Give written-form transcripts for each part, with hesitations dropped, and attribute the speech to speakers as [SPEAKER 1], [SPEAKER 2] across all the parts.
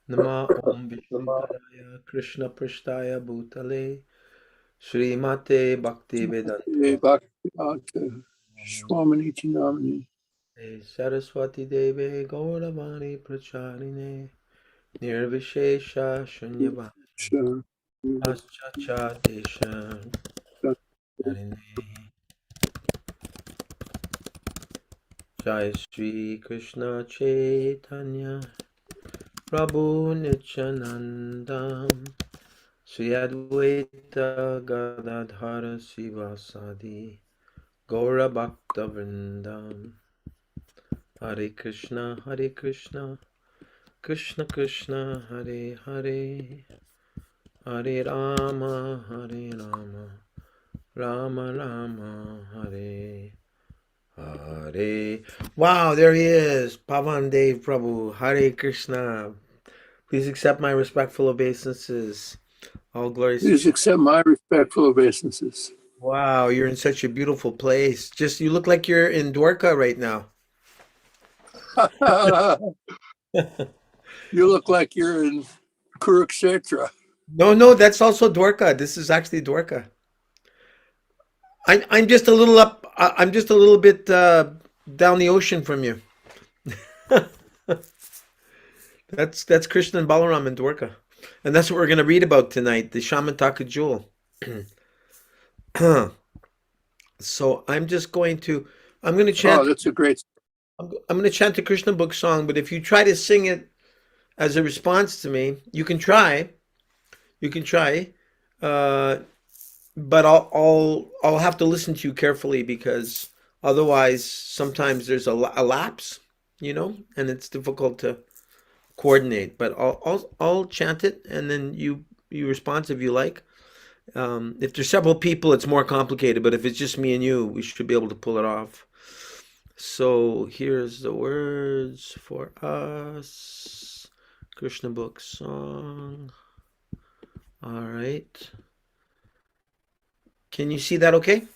[SPEAKER 1] Nama Om Vishnupadaya Krishna Prishtaya Bhutale Srimate Bhakti Vedanta
[SPEAKER 2] Swaminiti Namani.
[SPEAKER 1] Saraswati Deve Gauravani Pracharine Nirvishesha Shunyava Aschacha Deshan Narine Jai Sri Krishna Chaitanya Prabhu Nityanandam Sri Advaita Gadadhara Sivasadi Gaura Bhakta Vrindam Hare Krishna Krishna Krishna Hare Hare Hare Rama Rama Rama Hare Hare. Wow, there he is, Pavan Dev Prabhu. Hare Krishna. Please accept my respectful obeisances. All glories to
[SPEAKER 2] Please accept my respectful obeisances.
[SPEAKER 1] Wow, you're in such a beautiful place. Just you look like you're in Dwarka right now.
[SPEAKER 2] You look like you're in Kurukshetra.
[SPEAKER 1] No, that's also Dwarka. This is actually Dwarka. I'm just a little up. I'm just a little bit down the ocean from you. That's Krishna and Balaram in Dwarka, and that's what we're going to read about tonight. The Shamataka Jewel. So I'm just going to. I'm going to
[SPEAKER 2] Oh,
[SPEAKER 1] chant.
[SPEAKER 2] that's a great.
[SPEAKER 1] I'm going to chant the Krishna book song. But if you try to sing it as a response to me, you can try. You can try. But I'll have to listen to you carefully because otherwise sometimes there's a lapse, and it's difficult to coordinate. But I'll chant it and then you respond if you like. If there's several people, it's more complicated. But if it's just me and you, we should be able to pull it off. So here's the words for us. Krishna book song. All right. Can you see that okay?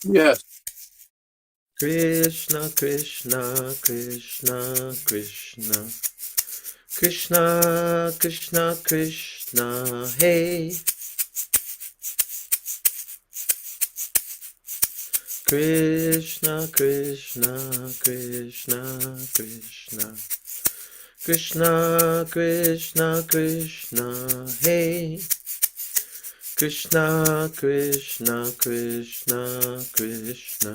[SPEAKER 2] Yes.
[SPEAKER 1] Krishna, Krishna, Krishna, Krishna. Krishna, Krishna, Krishna, hey. Krishna, Krishna, Krishna, Krishna. Krishna, Krishna, Krishna, hey. Krishna, Krishna, Krishna, Krishna.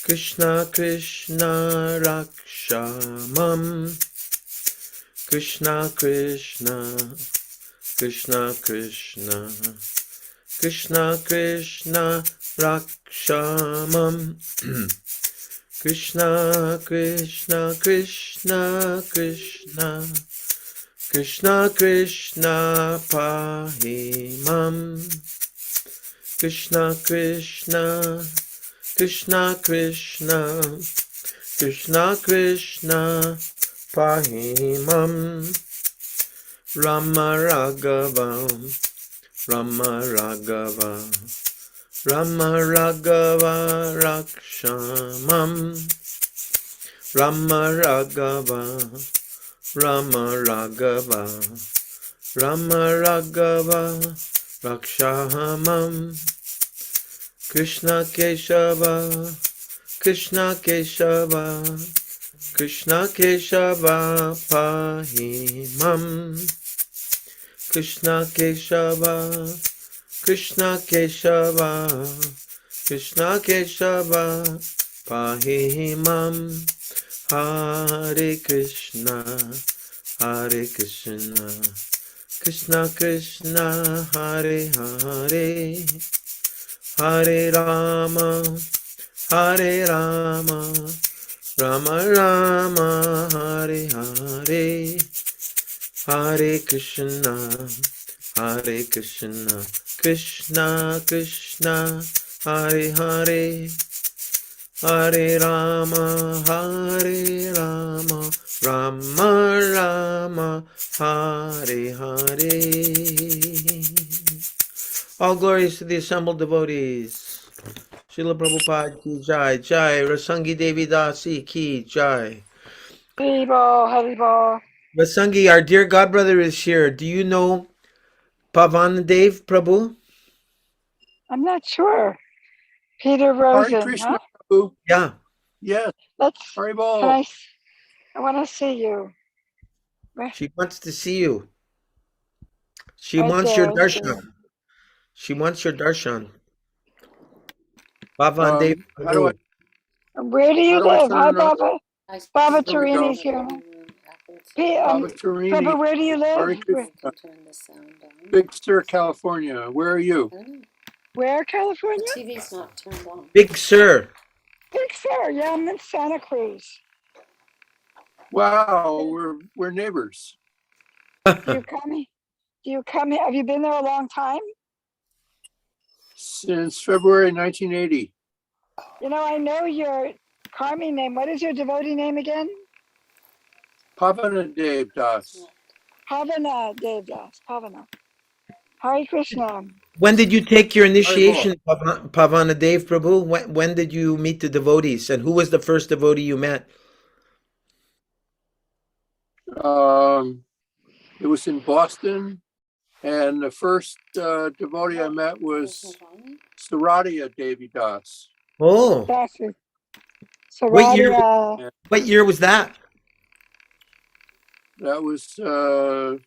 [SPEAKER 1] Krishna, Krishna, Rakshamam. Krishna, Krishna, Krishna, Krishna. Krishna, Krishna, Rakshamam. Krishna, Krishna, Krishna, Krishna. Krishna, Krishna, Pahimam. Krishna, Krishna, Krishna, Krishna. Krishna, Krishna, Pahimam. Rama Raghavam, Rama Raghava. Rama Raghava Rakshamam. Rama Raghava, Rama Raghava. Rama Raghava Rakshamam. Krishna Keshava, Krishna Keshava. Krishna Keshava Pahimam. Krishna Keshava, Krishna Keshava. Krishna Keshava Pahimam. Hare Krishna, Hare Krishna. Krishna Krishna, Hare Hare. Hare Rama, Hare Rama. Rama Rama, Hare Hare. Hare Krishna, Hare Krishna. Krishna Krishna, Hare Hare. Hare Rama, Hare Rama. Rama Rama, Hare Hare. All glories to the assembled devotees. Srila Prabhupada ki jai, jai. Rasangi Devi Dasi ki jai.
[SPEAKER 3] Haribo, Haribo.
[SPEAKER 1] Vasangi, our dear godbrother is here. Do you know Pavan Prabhu?
[SPEAKER 3] I'm not sure. Peter
[SPEAKER 2] Hare
[SPEAKER 3] Rosen, huh?
[SPEAKER 2] Krishna, Prabhu.
[SPEAKER 1] Yeah,
[SPEAKER 2] Yes,
[SPEAKER 3] Let's. Can
[SPEAKER 2] Haribol.
[SPEAKER 3] I want to see you. Right,
[SPEAKER 1] she wants to see you. She
[SPEAKER 3] right
[SPEAKER 1] wants
[SPEAKER 3] there.
[SPEAKER 1] your
[SPEAKER 3] I see you.
[SPEAKER 1] darshan. She wants your darshan. Pavan
[SPEAKER 2] How do I
[SPEAKER 1] Prabhu.
[SPEAKER 3] Where do
[SPEAKER 2] how
[SPEAKER 3] you
[SPEAKER 2] do I
[SPEAKER 3] live? Hi,
[SPEAKER 2] turn it on?
[SPEAKER 3] Baba. Baba
[SPEAKER 2] There we go.
[SPEAKER 3] Tarini's here.
[SPEAKER 2] Baba Tarini,
[SPEAKER 3] Prabhu, where do you live?
[SPEAKER 2] Hare Krishna, Big Sur, California. Where are you?
[SPEAKER 3] Where, California?
[SPEAKER 1] Big Sir.
[SPEAKER 3] Big Sur. Yeah, I'm in Santa Cruz.
[SPEAKER 2] Wow, we're neighbors
[SPEAKER 3] Do you come? Do you come here? Have you been there a long time?
[SPEAKER 2] since February 1980.
[SPEAKER 3] I know your Karmi name. What is your devotee name again?
[SPEAKER 2] Pavanadev Das.
[SPEAKER 3] Pavana Devdas. Pavana. Hare Krishna.
[SPEAKER 1] When did you take your
[SPEAKER 2] Haribol.
[SPEAKER 1] initiation, Pavana Prabhu? When did you meet the devotees? And who was the first devotee you met?
[SPEAKER 2] Um, it was in Boston, and the first devotee I met was Saradia Devi Das.
[SPEAKER 1] Oh,
[SPEAKER 3] That's it.
[SPEAKER 1] what year?
[SPEAKER 3] Saradia.
[SPEAKER 2] And
[SPEAKER 1] What year was that?
[SPEAKER 2] that was uh,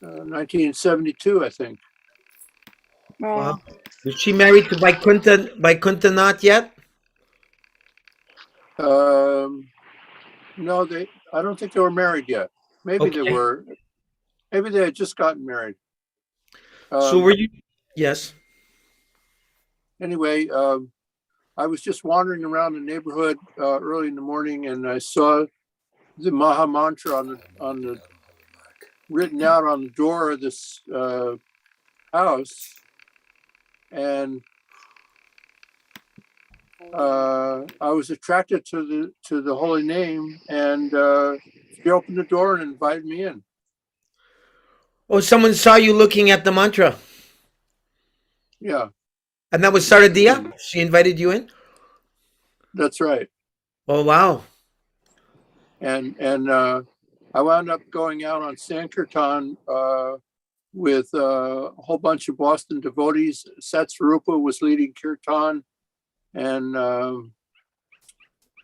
[SPEAKER 2] 1972, I think.
[SPEAKER 1] Wow.
[SPEAKER 3] Wow.
[SPEAKER 1] Was she married to Vaikuntha not yet?
[SPEAKER 2] Um, no, I don't think they were married yet. Maybe they
[SPEAKER 1] Okay.
[SPEAKER 2] were. Maybe they had just gotten married.
[SPEAKER 1] So
[SPEAKER 2] Um,
[SPEAKER 1] were you? Yes.
[SPEAKER 2] anyway, I was just wandering around the neighborhood early in the morning, and I saw the Maha Mantra on the written out on the door of this house, and I was attracted to the holy name, and she opened the door and invited me in.
[SPEAKER 1] Oh, someone saw you looking at the mantra,
[SPEAKER 2] Yeah,
[SPEAKER 1] and that was
[SPEAKER 2] she
[SPEAKER 1] Saradiya.
[SPEAKER 2] did.
[SPEAKER 1] She invited you in.
[SPEAKER 2] That's right.
[SPEAKER 1] Oh, wow.
[SPEAKER 2] And I wound up going out on Sankirtan with a whole bunch of Boston devotees. Satsvarupa was leading kirtan, and uh,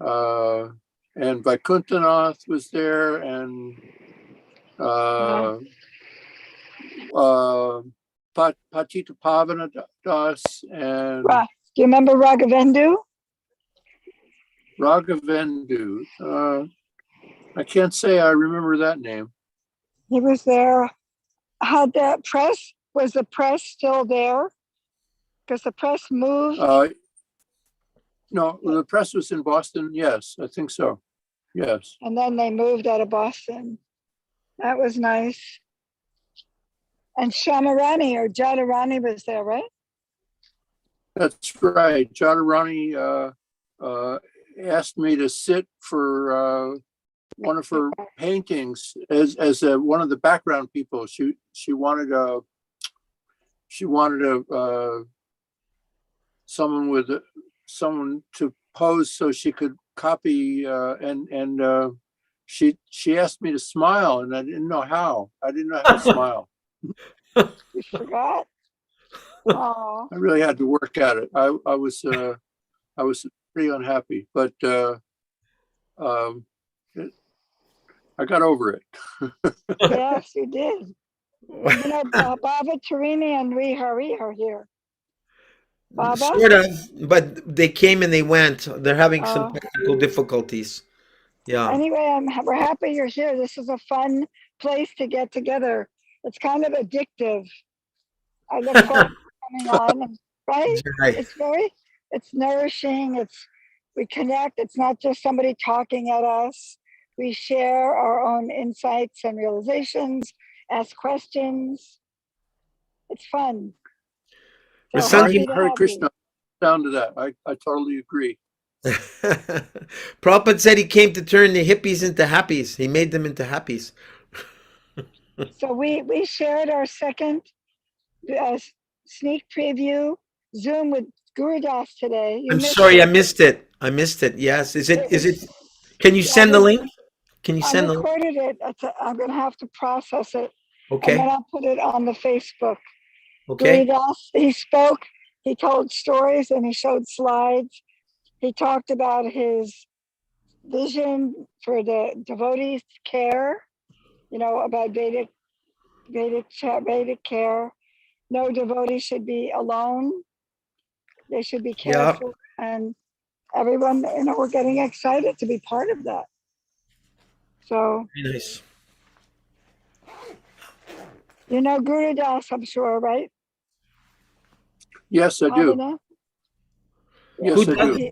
[SPEAKER 2] and Vaikuntanath was there, and
[SPEAKER 3] Wow.
[SPEAKER 2] uh, Patita Pavana Das, and
[SPEAKER 3] Do you remember Raghavendu?
[SPEAKER 2] Raghavendu. I can't say I remember that name.
[SPEAKER 3] He was there. Had the press, was the press still there? Because the press moved
[SPEAKER 2] Uh, no, the press was in Boston. Yes, I think so. Yes,
[SPEAKER 3] and then they moved out of Boston. That was nice. And Shamarani or Jadharani was there, right?
[SPEAKER 2] that's right. Jadharani asked me to sit for one of her paintings as one of the background people. She wanted someone to pose so she could copy, and she asked me to smile, and I didn't know how. I didn't know how to smile.
[SPEAKER 3] You forgot? Oh,
[SPEAKER 2] I really had to work at it. I was pretty unhappy, but um, I got over it.
[SPEAKER 3] yes, you did. Baba Tarini and Hari are here. Baba?
[SPEAKER 1] Sort of, but they came and they went. They're having some
[SPEAKER 3] Uh,
[SPEAKER 1] technical difficulties. Yeah.
[SPEAKER 3] anyway, we're happy you're here. This is a fun place to get together. It's kind of addictive. I look forward to coming on, right?
[SPEAKER 1] Right.
[SPEAKER 3] It's it's nourishing. We connect. It's not just somebody talking at us. We share our own insights and realizations, ask questions. It's fun. So
[SPEAKER 1] Vasangi,
[SPEAKER 3] happy to
[SPEAKER 2] Hare
[SPEAKER 3] have you.
[SPEAKER 2] Krishna. Down to that, I totally agree.
[SPEAKER 1] Prabhupada said he came to turn the hippies into happies. He made them into happies.
[SPEAKER 3] So we shared our second uh, sneak preview Zoom with Guru Das today. You
[SPEAKER 1] I'm
[SPEAKER 3] missed
[SPEAKER 1] sorry, I
[SPEAKER 3] it.
[SPEAKER 1] missed it. I missed it. Yes.
[SPEAKER 3] It
[SPEAKER 1] Is
[SPEAKER 3] was,
[SPEAKER 1] it, can you
[SPEAKER 3] yeah,
[SPEAKER 1] send the link? Can you
[SPEAKER 3] I
[SPEAKER 1] send the link?
[SPEAKER 3] recorded it. I'm going to have to process it, and then
[SPEAKER 1] Okay.
[SPEAKER 3] I'll put it on the Facebook. Guru
[SPEAKER 1] Okay.
[SPEAKER 3] Das, he spoke, he told stories, and he showed slides. He talked about his vision for the devotees' care, about Vedic care. No devotee should be alone. They should be cared
[SPEAKER 1] Yeah.
[SPEAKER 3] for. And everyone, we're getting excited to be part of that. So,
[SPEAKER 1] Very nice.
[SPEAKER 3] Guru Das, I'm sure, right?
[SPEAKER 2] Yes, I do.
[SPEAKER 3] Bhavana? Yeah.
[SPEAKER 1] Who
[SPEAKER 2] Yes, I
[SPEAKER 3] So
[SPEAKER 2] do.
[SPEAKER 1] does,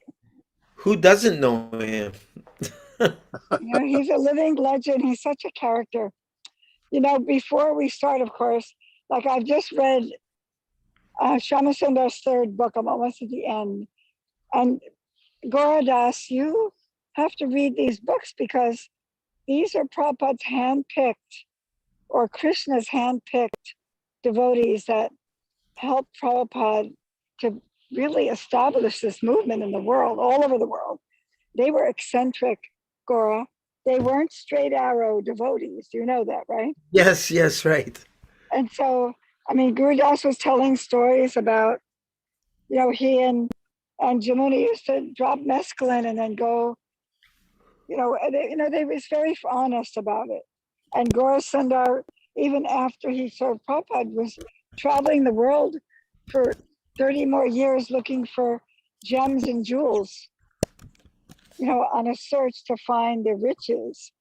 [SPEAKER 1] who doesn't know him?
[SPEAKER 3] he's a living legend. He's such a character. Before we start, of course, like I've just read Shamasundar's third book. I'm almost at the end. And Gaura Das, you have to read these books because these are Prabhupada's handpicked or Krishna's handpicked devotees that helped Prabhupada to really establish this movement in the world, all over the world. They were eccentric, Gaura. They weren't straight arrow devotees. You know that, right?
[SPEAKER 1] Yes, yes, right.
[SPEAKER 3] And so, Guru Das was telling stories about, he and Jamuna used to drop mescaline and then go, they was very honest about it. And Gaura Sundar, even after he served Prabhupada, was traveling the world for 30 more years looking for gems and jewels, on a search to find the riches.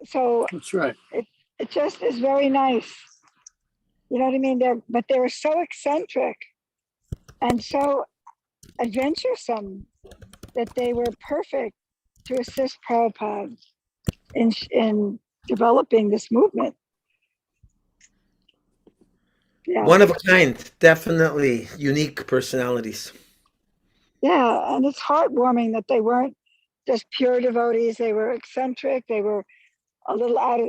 [SPEAKER 3] So
[SPEAKER 2] That's right.
[SPEAKER 3] it just is very nice. You know what I mean? But they were so eccentric and so adventuresome that they were perfect to assist Prabhupada in developing this movement. Yeah.
[SPEAKER 1] One of a kind, definitely unique personalities.
[SPEAKER 3] Yeah. And it's heartwarming that they weren't just pure devotees. They were eccentric. They were a little out of,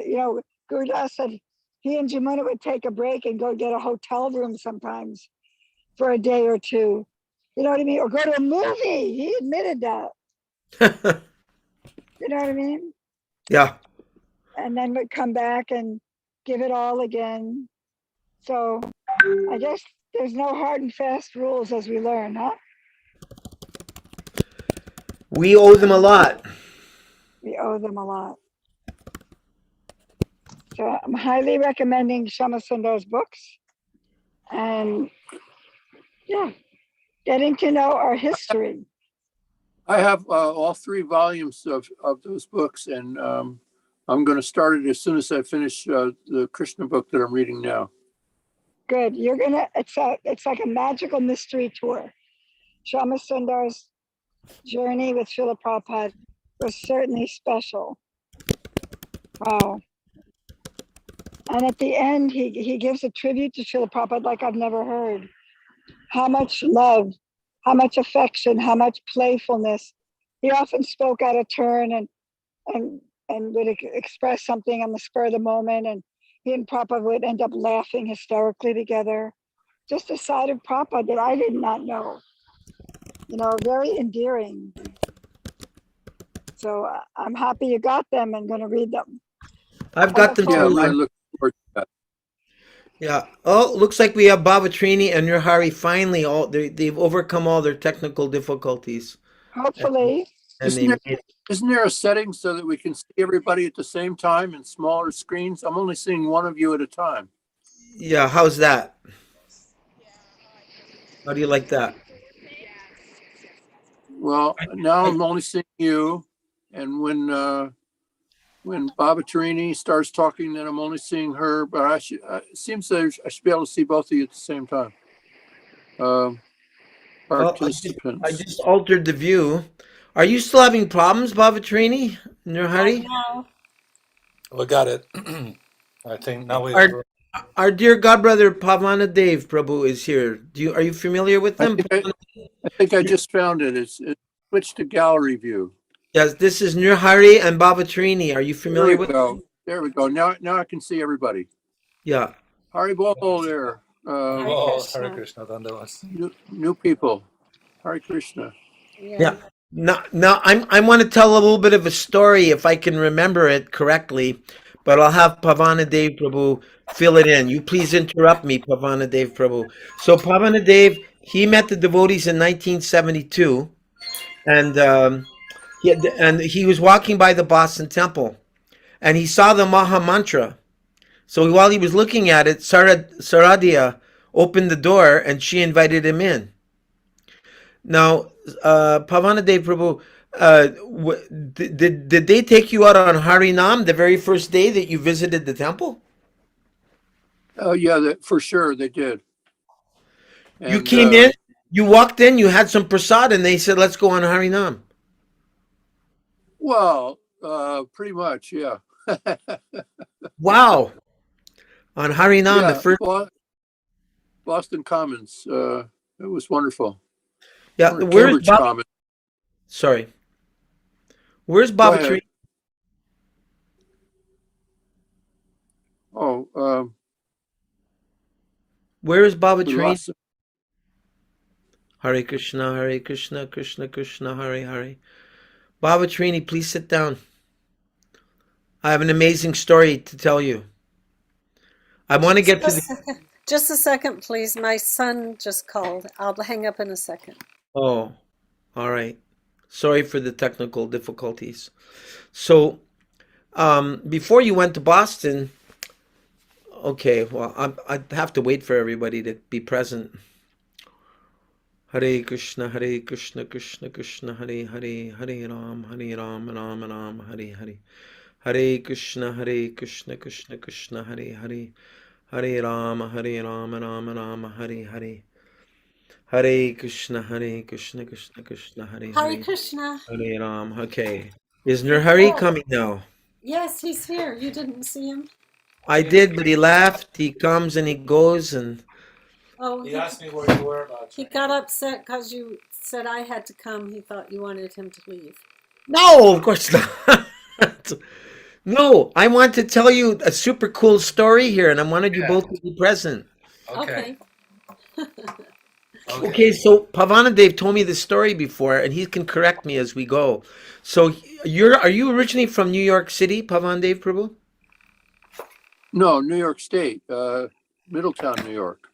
[SPEAKER 3] Guru Das said he and Jamuna would take a break and go get a hotel room sometimes for a day or two. You know what I mean? Or go to a movie. He admitted that. You know what I mean?
[SPEAKER 1] Yeah.
[SPEAKER 3] And then would come back and give it all again. So I guess there's no hard and fast rules as we learn, huh?
[SPEAKER 1] We owe them a lot.
[SPEAKER 3] We owe them a lot. So I'm highly recommending Shamasundar's books and yeah, getting to know our history.
[SPEAKER 2] I have all 3 volumes of those books, and I'm going to start it as soon as I finish the Krishna book that I'm reading now.
[SPEAKER 3] Good. It's like a magical mystery tour. Shamasundar's journey with Srila Prabhupada was certainly special. Wow. And at the end, he gives a tribute to Srila Prabhupada like I've never heard. How much love, how much affection, how much playfulness. He often spoke out of turn and would express something on the spur of the moment. And he and Prabhupada would end up laughing hysterically together. Just a side of Prabhupada that I did not know. Very endearing. So I'm happy you got them and going to read them.
[SPEAKER 1] I've
[SPEAKER 3] I
[SPEAKER 1] got
[SPEAKER 3] look
[SPEAKER 1] them
[SPEAKER 2] Yeah,
[SPEAKER 3] forward
[SPEAKER 1] too.
[SPEAKER 2] I
[SPEAKER 3] to
[SPEAKER 2] look forward to that.
[SPEAKER 1] Yeah. Oh, looks like we have Bavatrini and Nurhari finally they've overcome all their technical difficulties.
[SPEAKER 3] hopefully.
[SPEAKER 1] And
[SPEAKER 2] Isn't
[SPEAKER 1] they
[SPEAKER 2] there,
[SPEAKER 1] made
[SPEAKER 2] isn't there a setting so that we can see everybody at the same time in smaller screens? I'm only seeing one of you at a time.
[SPEAKER 1] yeah, how's that? How do you like that?
[SPEAKER 2] Well, now
[SPEAKER 1] I,
[SPEAKER 2] I'm only seeing you, and when Baba Tarini starts talking, then I'm only seeing her. But it seems that I should be able to see both of you at the same time.
[SPEAKER 1] well, I
[SPEAKER 2] Participants.
[SPEAKER 1] just altered the view. Are you still having problems, Bavatrini, Nurhari?
[SPEAKER 4] We got it. I think now we.
[SPEAKER 1] Our our dear godbrother Pavana Dev Prabhu is here. Are you familiar with
[SPEAKER 2] I
[SPEAKER 1] them?
[SPEAKER 2] think I just found it. It's switched to gallery view.
[SPEAKER 1] Yes, this is Nurhari and Bavatrini. Are you
[SPEAKER 2] There
[SPEAKER 1] familiar
[SPEAKER 2] we
[SPEAKER 1] with them?
[SPEAKER 2] go. There we go. Now I can see everybody.
[SPEAKER 1] Yeah.
[SPEAKER 2] Haribol there. Uh,
[SPEAKER 5] Hare
[SPEAKER 4] Oh, Hare
[SPEAKER 5] Krishna.
[SPEAKER 4] Krishna, Dandavat.
[SPEAKER 2] new people. Hare Krishna.
[SPEAKER 1] Yeah.
[SPEAKER 5] Yeah.
[SPEAKER 1] Now I want to tell a little bit of a story if I can remember it correctly, but I'll have Pavana Dev Prabhu fill it in. You please interrupt me, Pavana Dev Prabhu. So Pavana Dev, he met the devotees in 1972, and he was walking by the Boston Temple, and he saw the Maha Mantra. So while he was looking at it, Saradia opened the door and she invited him in. Now, Pavanadev Prabhu, did they take you out on Harinam the very first day that you visited the temple?
[SPEAKER 2] Oh yeah, for sure they did.
[SPEAKER 1] You
[SPEAKER 2] And
[SPEAKER 1] came in, you walked in, you had some prasad, and they said, "Let's go on Harinam."
[SPEAKER 2] well, pretty much, yeah.
[SPEAKER 1] Wow, on Harinam, the
[SPEAKER 2] Yeah,
[SPEAKER 1] first.
[SPEAKER 2] Boston Commons. It was wonderful.
[SPEAKER 1] Yeah,
[SPEAKER 2] Or Cambridge Commons.
[SPEAKER 1] Sorry, where's
[SPEAKER 2] Go
[SPEAKER 1] Baba
[SPEAKER 2] ahead.
[SPEAKER 1] Tree?
[SPEAKER 2] Oh,
[SPEAKER 1] Where is Baba
[SPEAKER 2] we
[SPEAKER 1] Tree?
[SPEAKER 2] lost.
[SPEAKER 1] Hare Krishna, Hare Krishna, Krishna Krishna, Hare Hare. Baba Trini, please sit down. I have an amazing story to tell you. I want to
[SPEAKER 5] Just
[SPEAKER 1] get
[SPEAKER 5] a
[SPEAKER 1] to the.
[SPEAKER 5] second. Just a second, please. My son just called. I'll hang up in a second.
[SPEAKER 1] Oh, all right. Sorry for the technical difficulties. So, before you went to Boston, okay, well, I have to wait for everybody to be present. Hare Krishna, Hare Krishna, Krishna Krishna, Hare Hare, Hare Ram, Ram Ram, Hare Hare. Hare Krishna, Hare Krishna, Krishna Krishna, Hare Hare. Hare Ram, Ram Ram, Hare Hare. Hare Krishna, Hare Krishna, Krishna Krishna, Hare
[SPEAKER 5] Hare
[SPEAKER 1] Hare.
[SPEAKER 5] Krishna.
[SPEAKER 1] Hare Ram. Okay. Is Nirhari
[SPEAKER 5] Oh,
[SPEAKER 1] coming now?
[SPEAKER 5] yes, he's here. You didn't see him?
[SPEAKER 1] I did, but he left. He comes and he goes, and
[SPEAKER 5] Oh,
[SPEAKER 4] He asked me where you were about
[SPEAKER 5] he
[SPEAKER 4] 20
[SPEAKER 5] got
[SPEAKER 4] minutes.
[SPEAKER 5] upset because you said I had to come. He thought you wanted him to leave.
[SPEAKER 1] no, of course not. No, I want to tell you a super cool story here, and I wanted you
[SPEAKER 4] Yeah.
[SPEAKER 1] both to be present.
[SPEAKER 4] Okay.
[SPEAKER 5] Okay.
[SPEAKER 4] Okay.
[SPEAKER 1] Okay, so Pavanadev told me this story before, and he can correct me as we go. So are you originally from New York City, Pavanadev Prabhu?
[SPEAKER 2] No, New York State, Middletown, New York.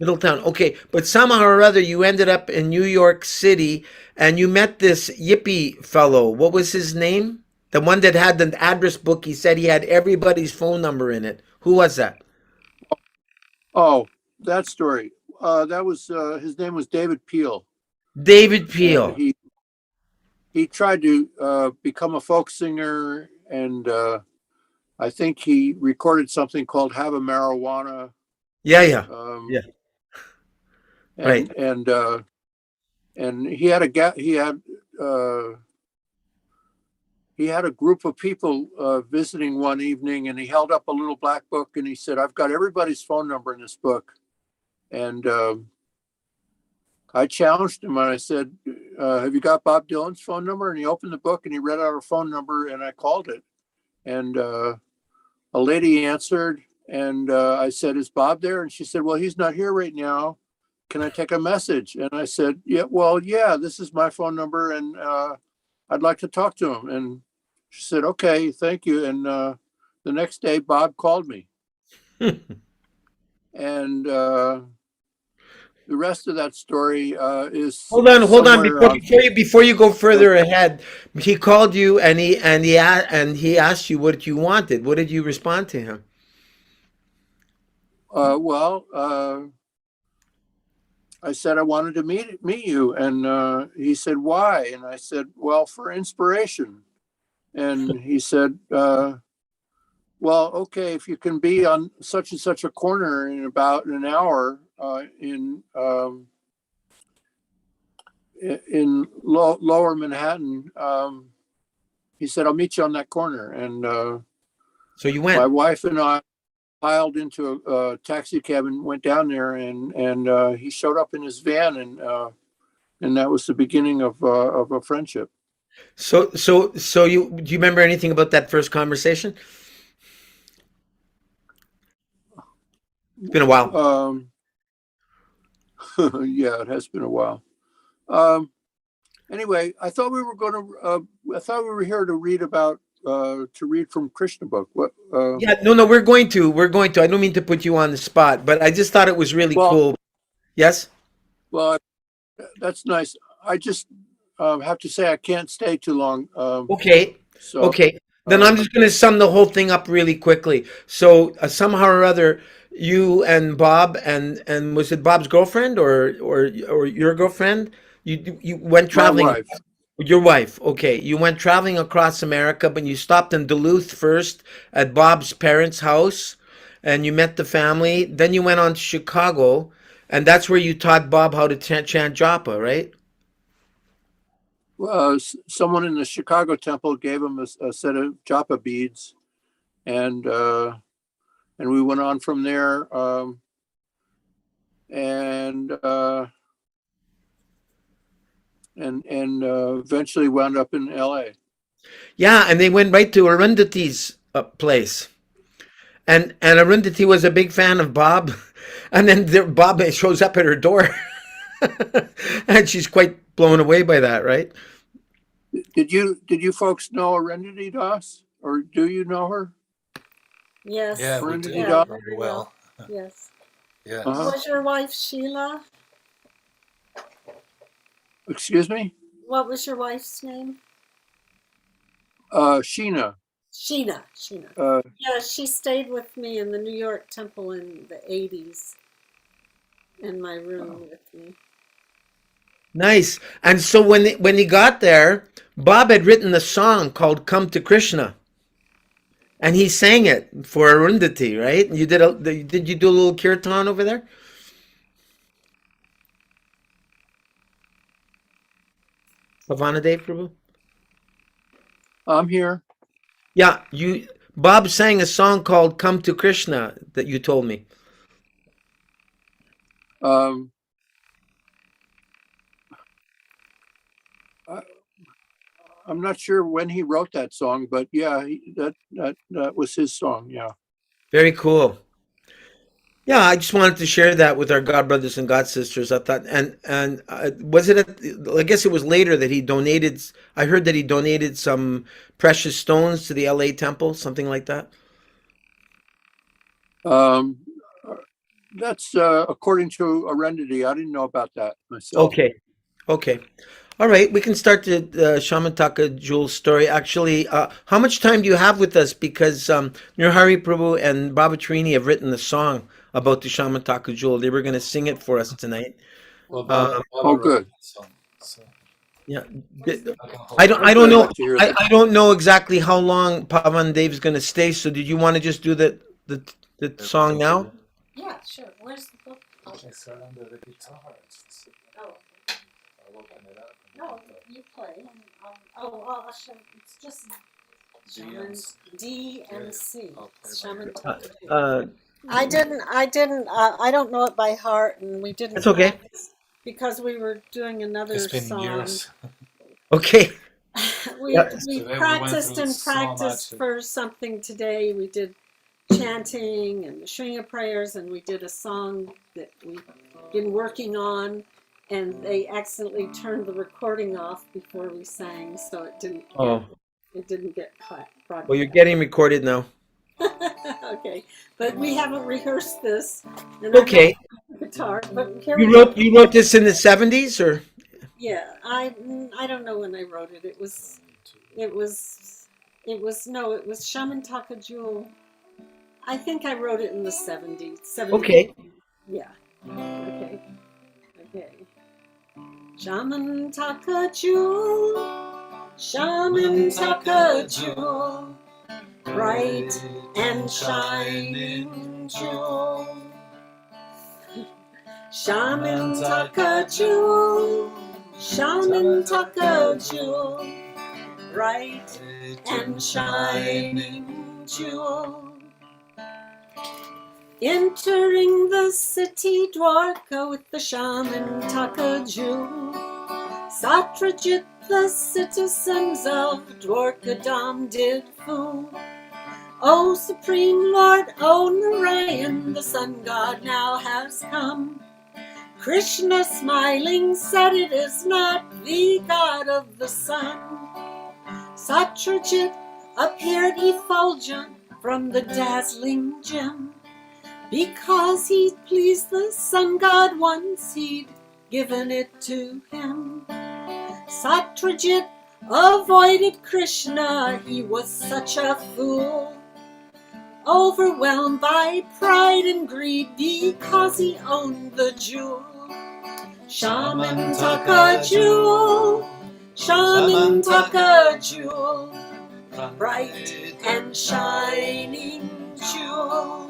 [SPEAKER 1] Middletown. Okay, but somehow or other you ended up in New York City and you met this yippie fellow. What was his name? The one that had the address book. He said he had everybody's phone number in it. Who was that?
[SPEAKER 2] Oh, that story. That was his name was David Peel,
[SPEAKER 1] David
[SPEAKER 2] and
[SPEAKER 1] Peel.
[SPEAKER 2] he tried to become a folk singer, and I think he recorded something called "Have a Marijuana,"
[SPEAKER 1] Yeah, yeah,
[SPEAKER 2] um,
[SPEAKER 1] yeah. Right.
[SPEAKER 2] and and uh, and uh, he had a group of people visiting one evening, and he held up a little black book, and he said, "I've got everybody's phone number in this book," and I challenged him and I said, "Have you got Bob Dylan's phone number?" And he opened the book and he read out her phone number, and I called it. And a lady answered, and I said, "Is Bob there?" And she said, "Well, he's not here right now. Can I take a message?" And I said, "Yeah, well, yeah, this is my phone number, and I'd like to talk to him." And she said, "Okay, thank you." And the next day, Bob called me, and the rest of that story is
[SPEAKER 1] Hold on.
[SPEAKER 2] somewhere on.
[SPEAKER 1] Before you go further ahead, he called you and he asked you what you wanted. What did you respond to him?
[SPEAKER 2] Well, I said I wanted to meet you, and he said why, and I said, well, for inspiration, and he said, well, okay, if you can be on such and such a corner in about an hour in Lower Manhattan, he said I'll meet you on that corner, and
[SPEAKER 1] So you
[SPEAKER 2] my
[SPEAKER 1] went.
[SPEAKER 2] wife and I piled into a taxi cab and went down there, and he showed up in his van, and that was the beginning of a friendship.
[SPEAKER 1] So you do you remember anything about that first conversation? It's been a while.
[SPEAKER 2] Yeah, it has been a while. Anyway, I thought we were going to. I thought we were here to read about to read from Krishna book. What?
[SPEAKER 1] Yeah, no, we're going to. We're going to. I don't mean to put you on the spot, but I just thought it was really
[SPEAKER 2] Well,
[SPEAKER 1] cool. Yes?
[SPEAKER 2] well, that's nice. I just have to say I can't stay too long.
[SPEAKER 1] Okay.
[SPEAKER 2] So
[SPEAKER 1] Okay. Then I'm
[SPEAKER 2] um,
[SPEAKER 1] just going to sum the whole thing up really quickly. So somehow or other, you and Bob and was it Bob's girlfriend or your girlfriend? You went
[SPEAKER 2] my
[SPEAKER 1] traveling.
[SPEAKER 2] wife.
[SPEAKER 1] Your wife. Okay. You went traveling across America, but you stopped in Duluth first at Bob's parents' house, and you met the family. Then you went on to Chicago, and that's where you taught Bob how to chant japa, right?
[SPEAKER 2] Someone in the Chicago temple gave him a set of japa beads, and we went on from there, and eventually wound up in L.A.
[SPEAKER 1] Yeah, and they went right to Arundhati's place. And Arundhati was a big fan of Bob, and then Bob shows up at her door, and she's quite blown away by that, right?
[SPEAKER 2] Did you folks know Arundhati Das, or do you know her?
[SPEAKER 5] Yes.
[SPEAKER 4] Yeah, we
[SPEAKER 2] Arundhati
[SPEAKER 4] do
[SPEAKER 5] Yeah,
[SPEAKER 2] Das.
[SPEAKER 4] very
[SPEAKER 5] very well.
[SPEAKER 4] well.
[SPEAKER 5] Yes.
[SPEAKER 2] Uh-huh.
[SPEAKER 4] Yes.
[SPEAKER 5] Was your wife Sheila?
[SPEAKER 2] Excuse me.
[SPEAKER 5] What was your wife's name?
[SPEAKER 2] Sheena.
[SPEAKER 5] Sheena. Sheena.
[SPEAKER 2] Uh,
[SPEAKER 5] Yeah, she stayed with me in the New York temple in the 80s in my room with me.
[SPEAKER 1] Nice. And so when he got there, Bob had written a song called "Come to Krishna," and he sang it for Arundhati, right? Did you do a little kirtan over there? Bhavanadev Prabhu?
[SPEAKER 2] I'm here.
[SPEAKER 1] Yeah, Bob sang a song called "Come to Krishna" that you told me.
[SPEAKER 2] Um, I, I'm not sure when he wrote that song, but yeah, that was his song. Yeah.
[SPEAKER 1] Very cool. Yeah, I just wanted to share that with our God brothers and God sisters. I thought, and was it? I guess it was later that he donated. I heard that he donated some precious stones to the L.A. temple, something like that.
[SPEAKER 2] Um, that's according to Arundhati. I didn't know about that myself.
[SPEAKER 1] Okay, okay, all right. We can start the Shamataka Jewel story. Actually, how much time do you have with us? Because Nirhari Prabhu and Baba Trini have written a song about the Shamataka Jewel. They were going to sing it for us tonight.
[SPEAKER 4] Well,
[SPEAKER 1] Um,
[SPEAKER 4] Baba
[SPEAKER 2] Oh,
[SPEAKER 4] wrote
[SPEAKER 2] good.
[SPEAKER 4] that song, so
[SPEAKER 1] yeah.
[SPEAKER 4] I can
[SPEAKER 1] I
[SPEAKER 4] hold
[SPEAKER 1] don't
[SPEAKER 4] it.
[SPEAKER 2] Oh,
[SPEAKER 1] I don't
[SPEAKER 2] good. I'd
[SPEAKER 1] know
[SPEAKER 2] like to hear that.
[SPEAKER 1] I don't know exactly how long Pavan Dev's gonna stay, so did you want to just do the song now?
[SPEAKER 5] Yeah, sure. Where's the book? Oh,
[SPEAKER 4] It's under the guitar.
[SPEAKER 5] oh,
[SPEAKER 4] I'll open it up.
[SPEAKER 5] no, you play. I'll show. It's just Shaman D and C. Shaman Taka.
[SPEAKER 1] Uh
[SPEAKER 5] I don't know it by heart, and we didn't
[SPEAKER 1] that's okay.
[SPEAKER 5] practice because we were doing
[SPEAKER 4] It's
[SPEAKER 5] another
[SPEAKER 4] been
[SPEAKER 5] song.
[SPEAKER 4] years.
[SPEAKER 1] Okay.
[SPEAKER 5] we
[SPEAKER 1] Yeah.
[SPEAKER 5] we
[SPEAKER 4] Today we went
[SPEAKER 5] practiced
[SPEAKER 4] through
[SPEAKER 5] and
[SPEAKER 4] so
[SPEAKER 5] practiced
[SPEAKER 4] much.
[SPEAKER 5] for something today. We did chanting and the Shringa prayers, and we did a song that we've been working on, and they accidentally turned the recording off before we sang, so
[SPEAKER 1] Oh,
[SPEAKER 5] it didn't get
[SPEAKER 1] well, you're
[SPEAKER 5] broadcast.
[SPEAKER 1] getting recorded now.
[SPEAKER 5] Okay, but we haven't rehearsed this, and I'm not
[SPEAKER 1] Okay.
[SPEAKER 5] playing the guitar. But here we go.
[SPEAKER 1] You wrote this in the 70s or
[SPEAKER 5] Yeah, I don't know when I wrote it. It was no, it was Shamataka Jewel. I think I wrote it in the 70s. 70.
[SPEAKER 1] okay.
[SPEAKER 5] Yeah. Okay. Okay. Shamataka Jewel. Shamataka Jewel. Bright and shining jewel. Shamataka Jewel. Shamataka Jewel. Bright and shining jewel. Entering the city Dwarka with the Shamataka jewel. Satrajit, the citizens of Dwarkadam did fool. O Supreme Lord, O Narayan, the Sun God now has come. Krishna smiling said, "It is not the god of the sun." Satyajit appeared effulgent from the dazzling gem. Because he pleased the sun god once, he'd given it to him. Satyajit avoided Krishna, he was such a fool. Overwhelmed by pride and greed because he owned the jewel. Shamantaka jewel, Shamantaka jewel, bright and shining jewel.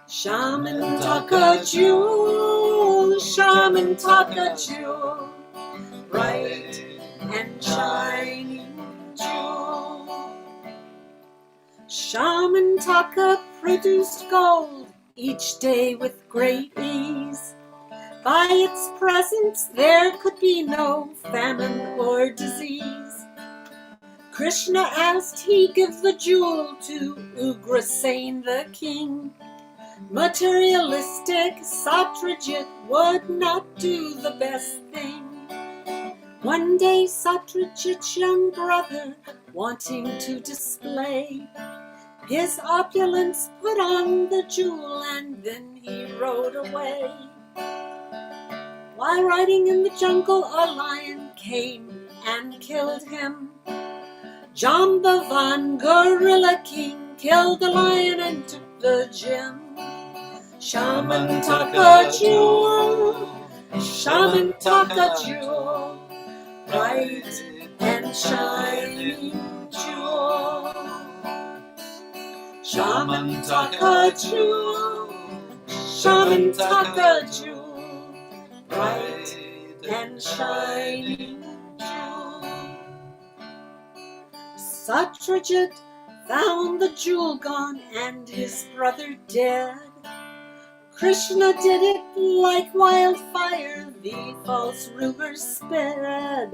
[SPEAKER 5] Shamantaka jewel, Shamantaka jewel, bright and shining jewel. Shamantaka produced gold each day with great ease. By its presence there could be no famine or disease. Krishna asked he give the jewel to Ugrasen the king. Materialistic Satyajit would not do the best thing. One day Satyajit's young brother, wanting to display his opulence, put on the jewel and then he rode away. While riding in the jungle, a lion came and killed him. Jambavan, Gorilla King, killed the lion and took the gem. Shamantaka jewel, Shamantaka jewel, bright and shining jewel. Shamantaka jewel, Shamantaka jewel, bright and shining jewel. Satyajit found the jewel gone and his brother dead. Krishna did it like wildfire, the false rumors spread.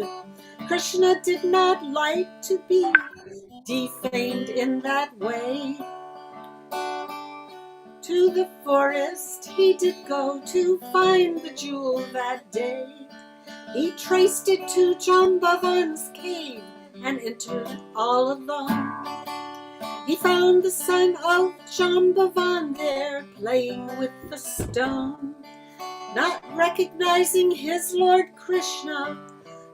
[SPEAKER 5] Krishna did not like to be defamed in that way. To the forest he did go to find the jewel that day. He traced it to Jambavan's cave and entered all alone. He found the son of Jambavan there playing with the stone. Not recognizing his Lord Krishna,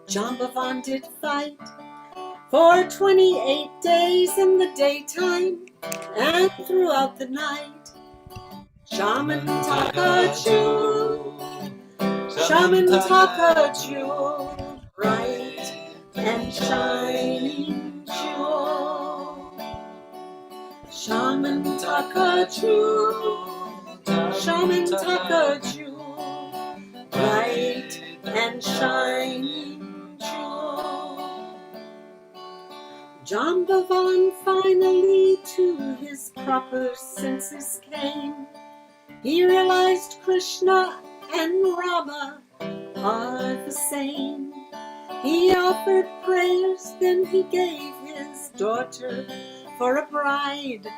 [SPEAKER 5] Jambavan did fight for 28 days in the daytime and throughout the night. Shamantaka jewel, Shamantaka jewel, bright and shining jewel. Shamantaka jewel, Shamantaka jewel, bright and shining jewel. Jambavan finally to his proper senses came. He realized Krishna and Rama are the same. He offered prayers, then he gave his daughter for a bride.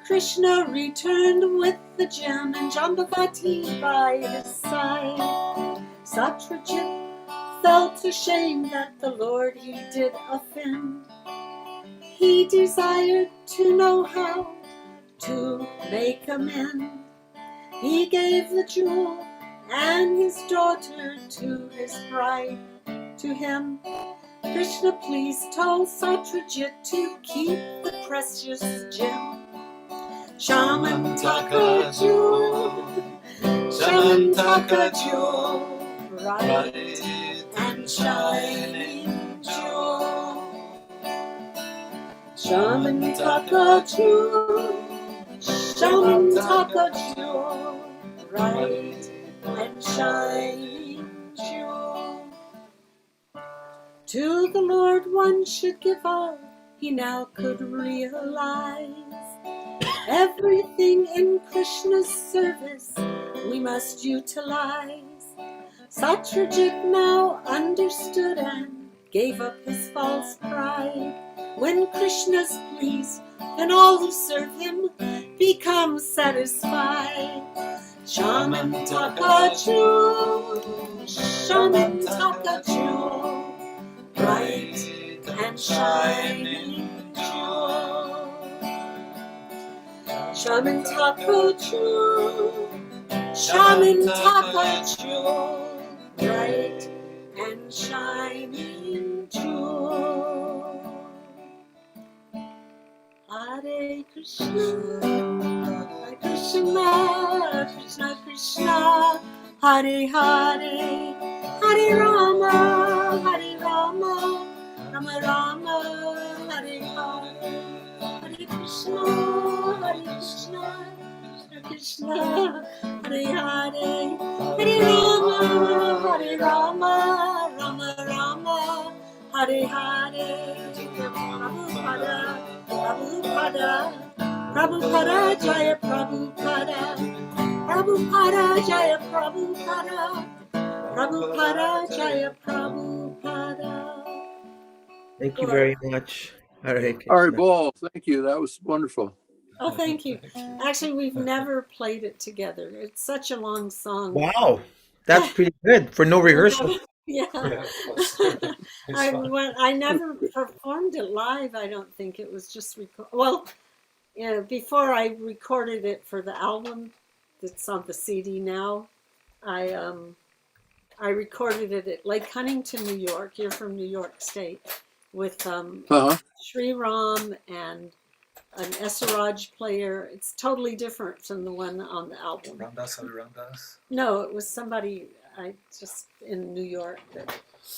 [SPEAKER 5] Krishna returned with the gem and Jambavati by his side. Satyajit felt ashamed that the Lord he did offend. He desired to know how to make amends. He gave the jewel and his daughter to his bride. To him, Krishna please told Satyajit to keep the precious gem. Shamantaka jewel, Shamantaka jewel, bright and shining jewel. Shamataka jewel, Shamataka jewel, bright and shining jewel. To the Lord one should give all he now could realize. Everything in Krishna's service we must utilize. Satyajit now understood and gave up his false pride. When Krishna's pleased, then all who serve him become satisfied. Shamantaka jewel, Shamantaka jewel, bright and shining jewel. Shamantaka jewel, Shamataka jewel, bright and shining jewel. Hare Krishna, Hare Krishna, Krishna Krishna, Hare Hare, Hare Rama, Rama Rama, Hare Hare, Hare Krishna, Krishna Krishna, Hare Hare, Hare Rama, Rama Rama, Hare Hare. Prabhupada, Prabhupada, Prabhupada, Jaya Prabhupada, Prabhupada, Jaya Prabhupada, Prabhupada, Jaya Prabhupada.
[SPEAKER 1] Thank you very much. Hare
[SPEAKER 2] Ari
[SPEAKER 1] Krishna.
[SPEAKER 2] Ball, thank you. That was wonderful.
[SPEAKER 5] Oh, thank you. Actually, we've never played it together. It's such a long song.
[SPEAKER 1] Wow, that's pretty good for no rehearsal.
[SPEAKER 5] Yeah. I never performed it live. I don't think it was just well, before I recorded it for the album that's on the CD now. I recorded it at Lake Huntington, New York. You're from New York State, with Sri Ram and an Esaraj player. It's totally different from the one on the album.
[SPEAKER 4] Ramdas?
[SPEAKER 5] No, it was somebody I just in New York that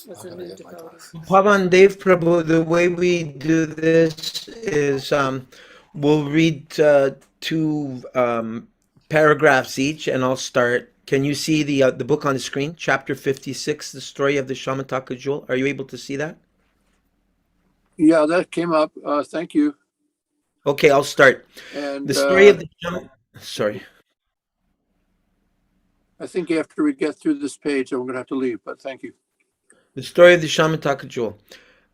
[SPEAKER 5] was a new devotee.
[SPEAKER 1] Pavan Dev Prabhu, the way we do this is we'll read two paragraphs each, and I'll start. Can you see the book on the screen? Chapter 56, the story of the Shamataka jewel. Are you able to see that?
[SPEAKER 2] Yeah, that came up. Thank you.
[SPEAKER 1] Okay, I'll start.
[SPEAKER 2] And
[SPEAKER 1] The story of the sorry.
[SPEAKER 2] I think after we get through this page, I'm going to have to leave, but thank you.
[SPEAKER 1] The story of the Shamataka jewel.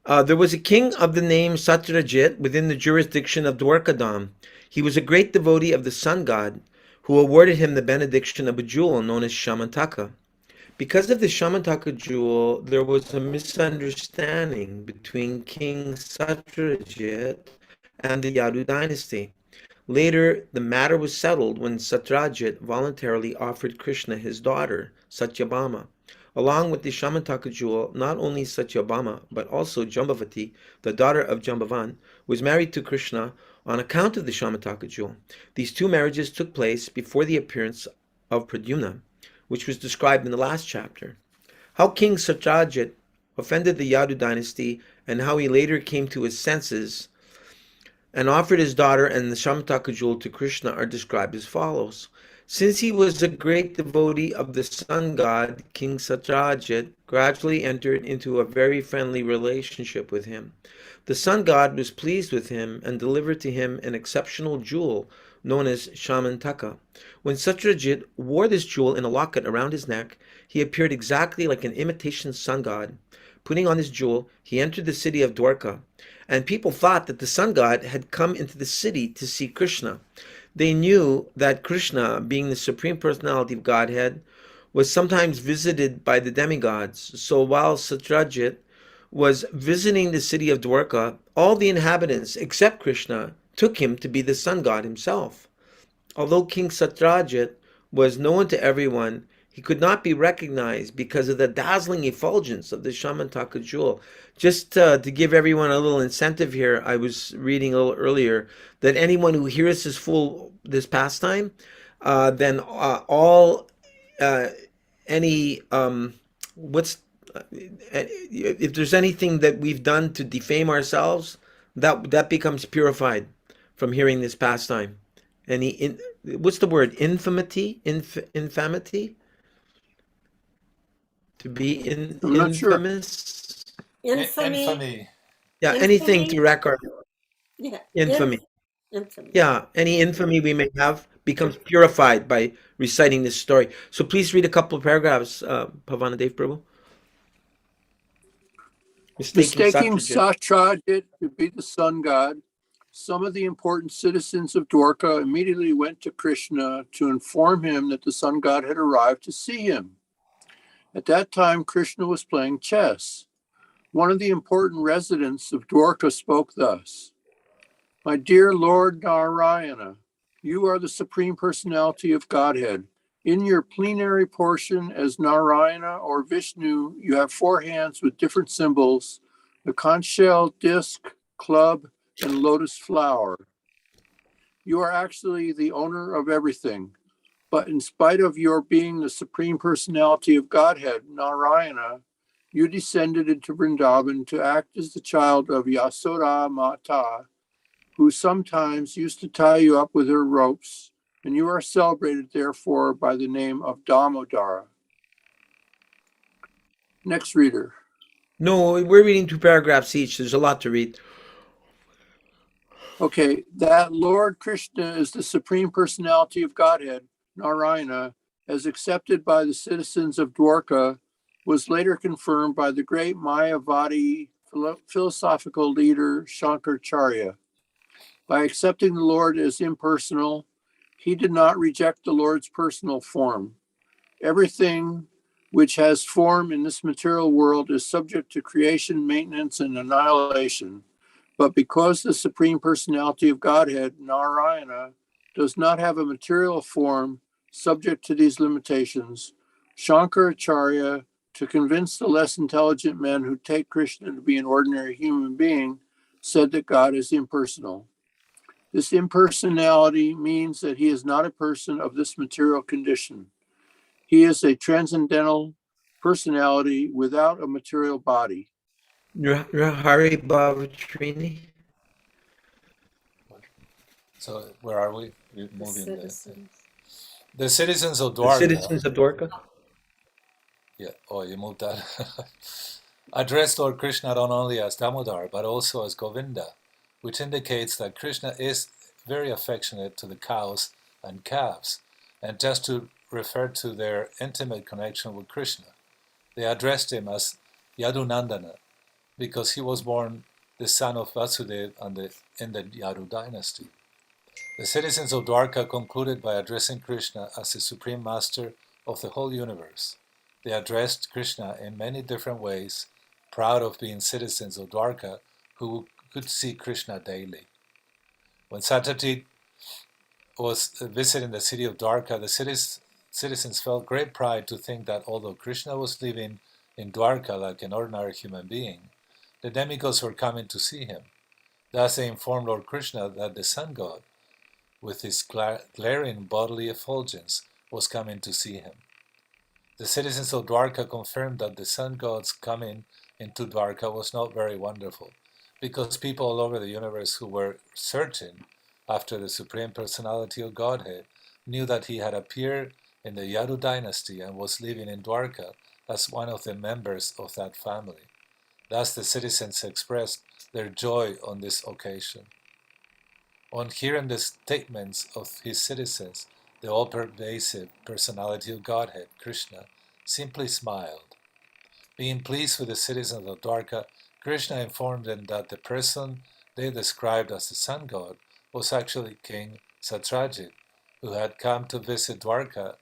[SPEAKER 1] There was a king of the name Satyajit within the jurisdiction of Dwarkadam. He was a great devotee of the sun god, who awarded him the benediction of a jewel known as Shamataka. Because of the Shamataka jewel, there was a misunderstanding between King Satyajit and the Yadu dynasty. Later, the matter was settled when Satyajit voluntarily offered Krishna his daughter, Satyabhama. Along with the Shamataka jewel, not only Satyabhama, but also Jambavati, the daughter of Jambavan, was married to Krishna on account of the Shamataka jewel. These two marriages took place before the appearance of Pradyumna, which was described in the last chapter. How King Satyajit offended the Yadu dynasty and how he later came to his senses and offered his daughter and the Shamataka jewel to Krishna are described as follows. Since he was a great devotee of the sun god, King Satyajit gradually entered into a very friendly relationship with him. The sun god was pleased with him and delivered to him an exceptional jewel known as Shamantaka. When Satyajit wore this jewel in a locket around his neck, he appeared exactly like an imitation sun god. Putting on this jewel, he entered the city of Dwarka, and people thought that the sun god had come into the city to see Krishna. They knew that Krishna, being the Supreme Personality of Godhead, was sometimes visited by the demigods. So while Satyajit was visiting the city of Dwarka, all the inhabitants, except Krishna, took him to be the sun god himself. Although King Satyajit was known to everyone, he could not be recognized because of the dazzling effulgence of the Shamataka jewel. Just to give everyone a little incentive here, I was reading a little earlier that anyone who hears this pastime, then if there's anything that we've done to defame ourselves, that becomes purified from hearing this pastime. What's the word? Infamity? To be
[SPEAKER 2] I'm not sure.
[SPEAKER 1] infamous?
[SPEAKER 5] Infamy.
[SPEAKER 1] Yeah,
[SPEAKER 5] Infamy.
[SPEAKER 1] anything to wreck our
[SPEAKER 5] Yeah.
[SPEAKER 1] infamy.
[SPEAKER 5] Infamy.
[SPEAKER 1] Yeah, any infamy we may have becomes purified by reciting this story. So please read a couple of paragraphs, Pavana Dev Prabhu.
[SPEAKER 2] Mistaking
[SPEAKER 1] Satyajit.
[SPEAKER 2] Satyajit to be the sun god, Some of the important citizens of Dwarka immediately went to Krishna to inform him that the sun god had arrived to see him. At that time, Krishna was playing chess. One of the important residents of Dwarka spoke thus: "My dear Lord Narayana, you are the Supreme Personality of Godhead. In your plenary portion as Narayana or Vishnu, you have four hands with different symbols: the conch shell, disc, club, and lotus flower. You are actually the owner of everything. But in spite of your being the Supreme Personality of Godhead, Narayana, you descended into Vrindavan to act as the child of Yasoda Mata, who sometimes used to tie you up with her ropes, and you are celebrated, therefore, by the name of Damodara." Next reader.
[SPEAKER 1] No, we're reading two paragraphs each. There's a lot to read.
[SPEAKER 2] Okay, that Lord Krishna is the Supreme Personality of Godhead, Narayana, as accepted by the citizens of Dwarka, was later confirmed by the great Mayavadi philosophical leader Shankaracharya. By accepting the Lord as impersonal, he did not reject the Lord's personal form. Everything which has form in this material world is subject to creation, maintenance, and annihilation. But because the Supreme Personality of Godhead, Narayana, does not have a material form subject to these limitations, Shankaracharya, to convince the less intelligent men who take Krishna to be an ordinary human being, said that God is impersonal. This impersonality means that he is not a person of this material condition. He is a transcendental personality without a material body.
[SPEAKER 1] Hari Bavatrini.
[SPEAKER 4] So where are we? We're
[SPEAKER 5] The
[SPEAKER 4] moving
[SPEAKER 5] citizens.
[SPEAKER 4] the citizens of
[SPEAKER 1] The
[SPEAKER 4] Dwarka.
[SPEAKER 1] citizens of Dwarka.
[SPEAKER 4] Yeah. Oh, you moved that. Addressed Lord Krishna not only as Damodar but also as Govinda, which indicates that Krishna is very affectionate to the cows and calves, and just to refer to their intimate connection with Krishna. They addressed him as Yadunandana because he was born the son of Vasudeva in the Yadu dynasty. The citizens of Dwarka concluded by addressing Krishna as the supreme master of the whole universe. They addressed Krishna in many different ways, proud of being citizens of Dwarka who could see Krishna daily. When Satyajit was visiting the city of Dwarka, the citizens felt great pride to think that although Krishna was living in Dwarka like an ordinary human being, the demigods were coming to see him. Thus they informed Lord Krishna that the sun god, with his glaring bodily effulgence, was coming to see him. The citizens of Dwarka confirmed that the sun god's coming into Dwarka was not very wonderful, because people all over the universe who were searching after the Supreme Personality of Godhead knew that he had appeared in the Yadu dynasty and was living in Dwarka as one of the members of that family. Thus the citizens expressed their joy on this occasion. On hearing the statements of his citizens, the all-pervasive personality of Godhead, Krishna, simply smiled. Being pleased with the citizens of Dwarka, Krishna informed them that the person they described as the sun god was actually King Satyajit, who had come to visit Dwarka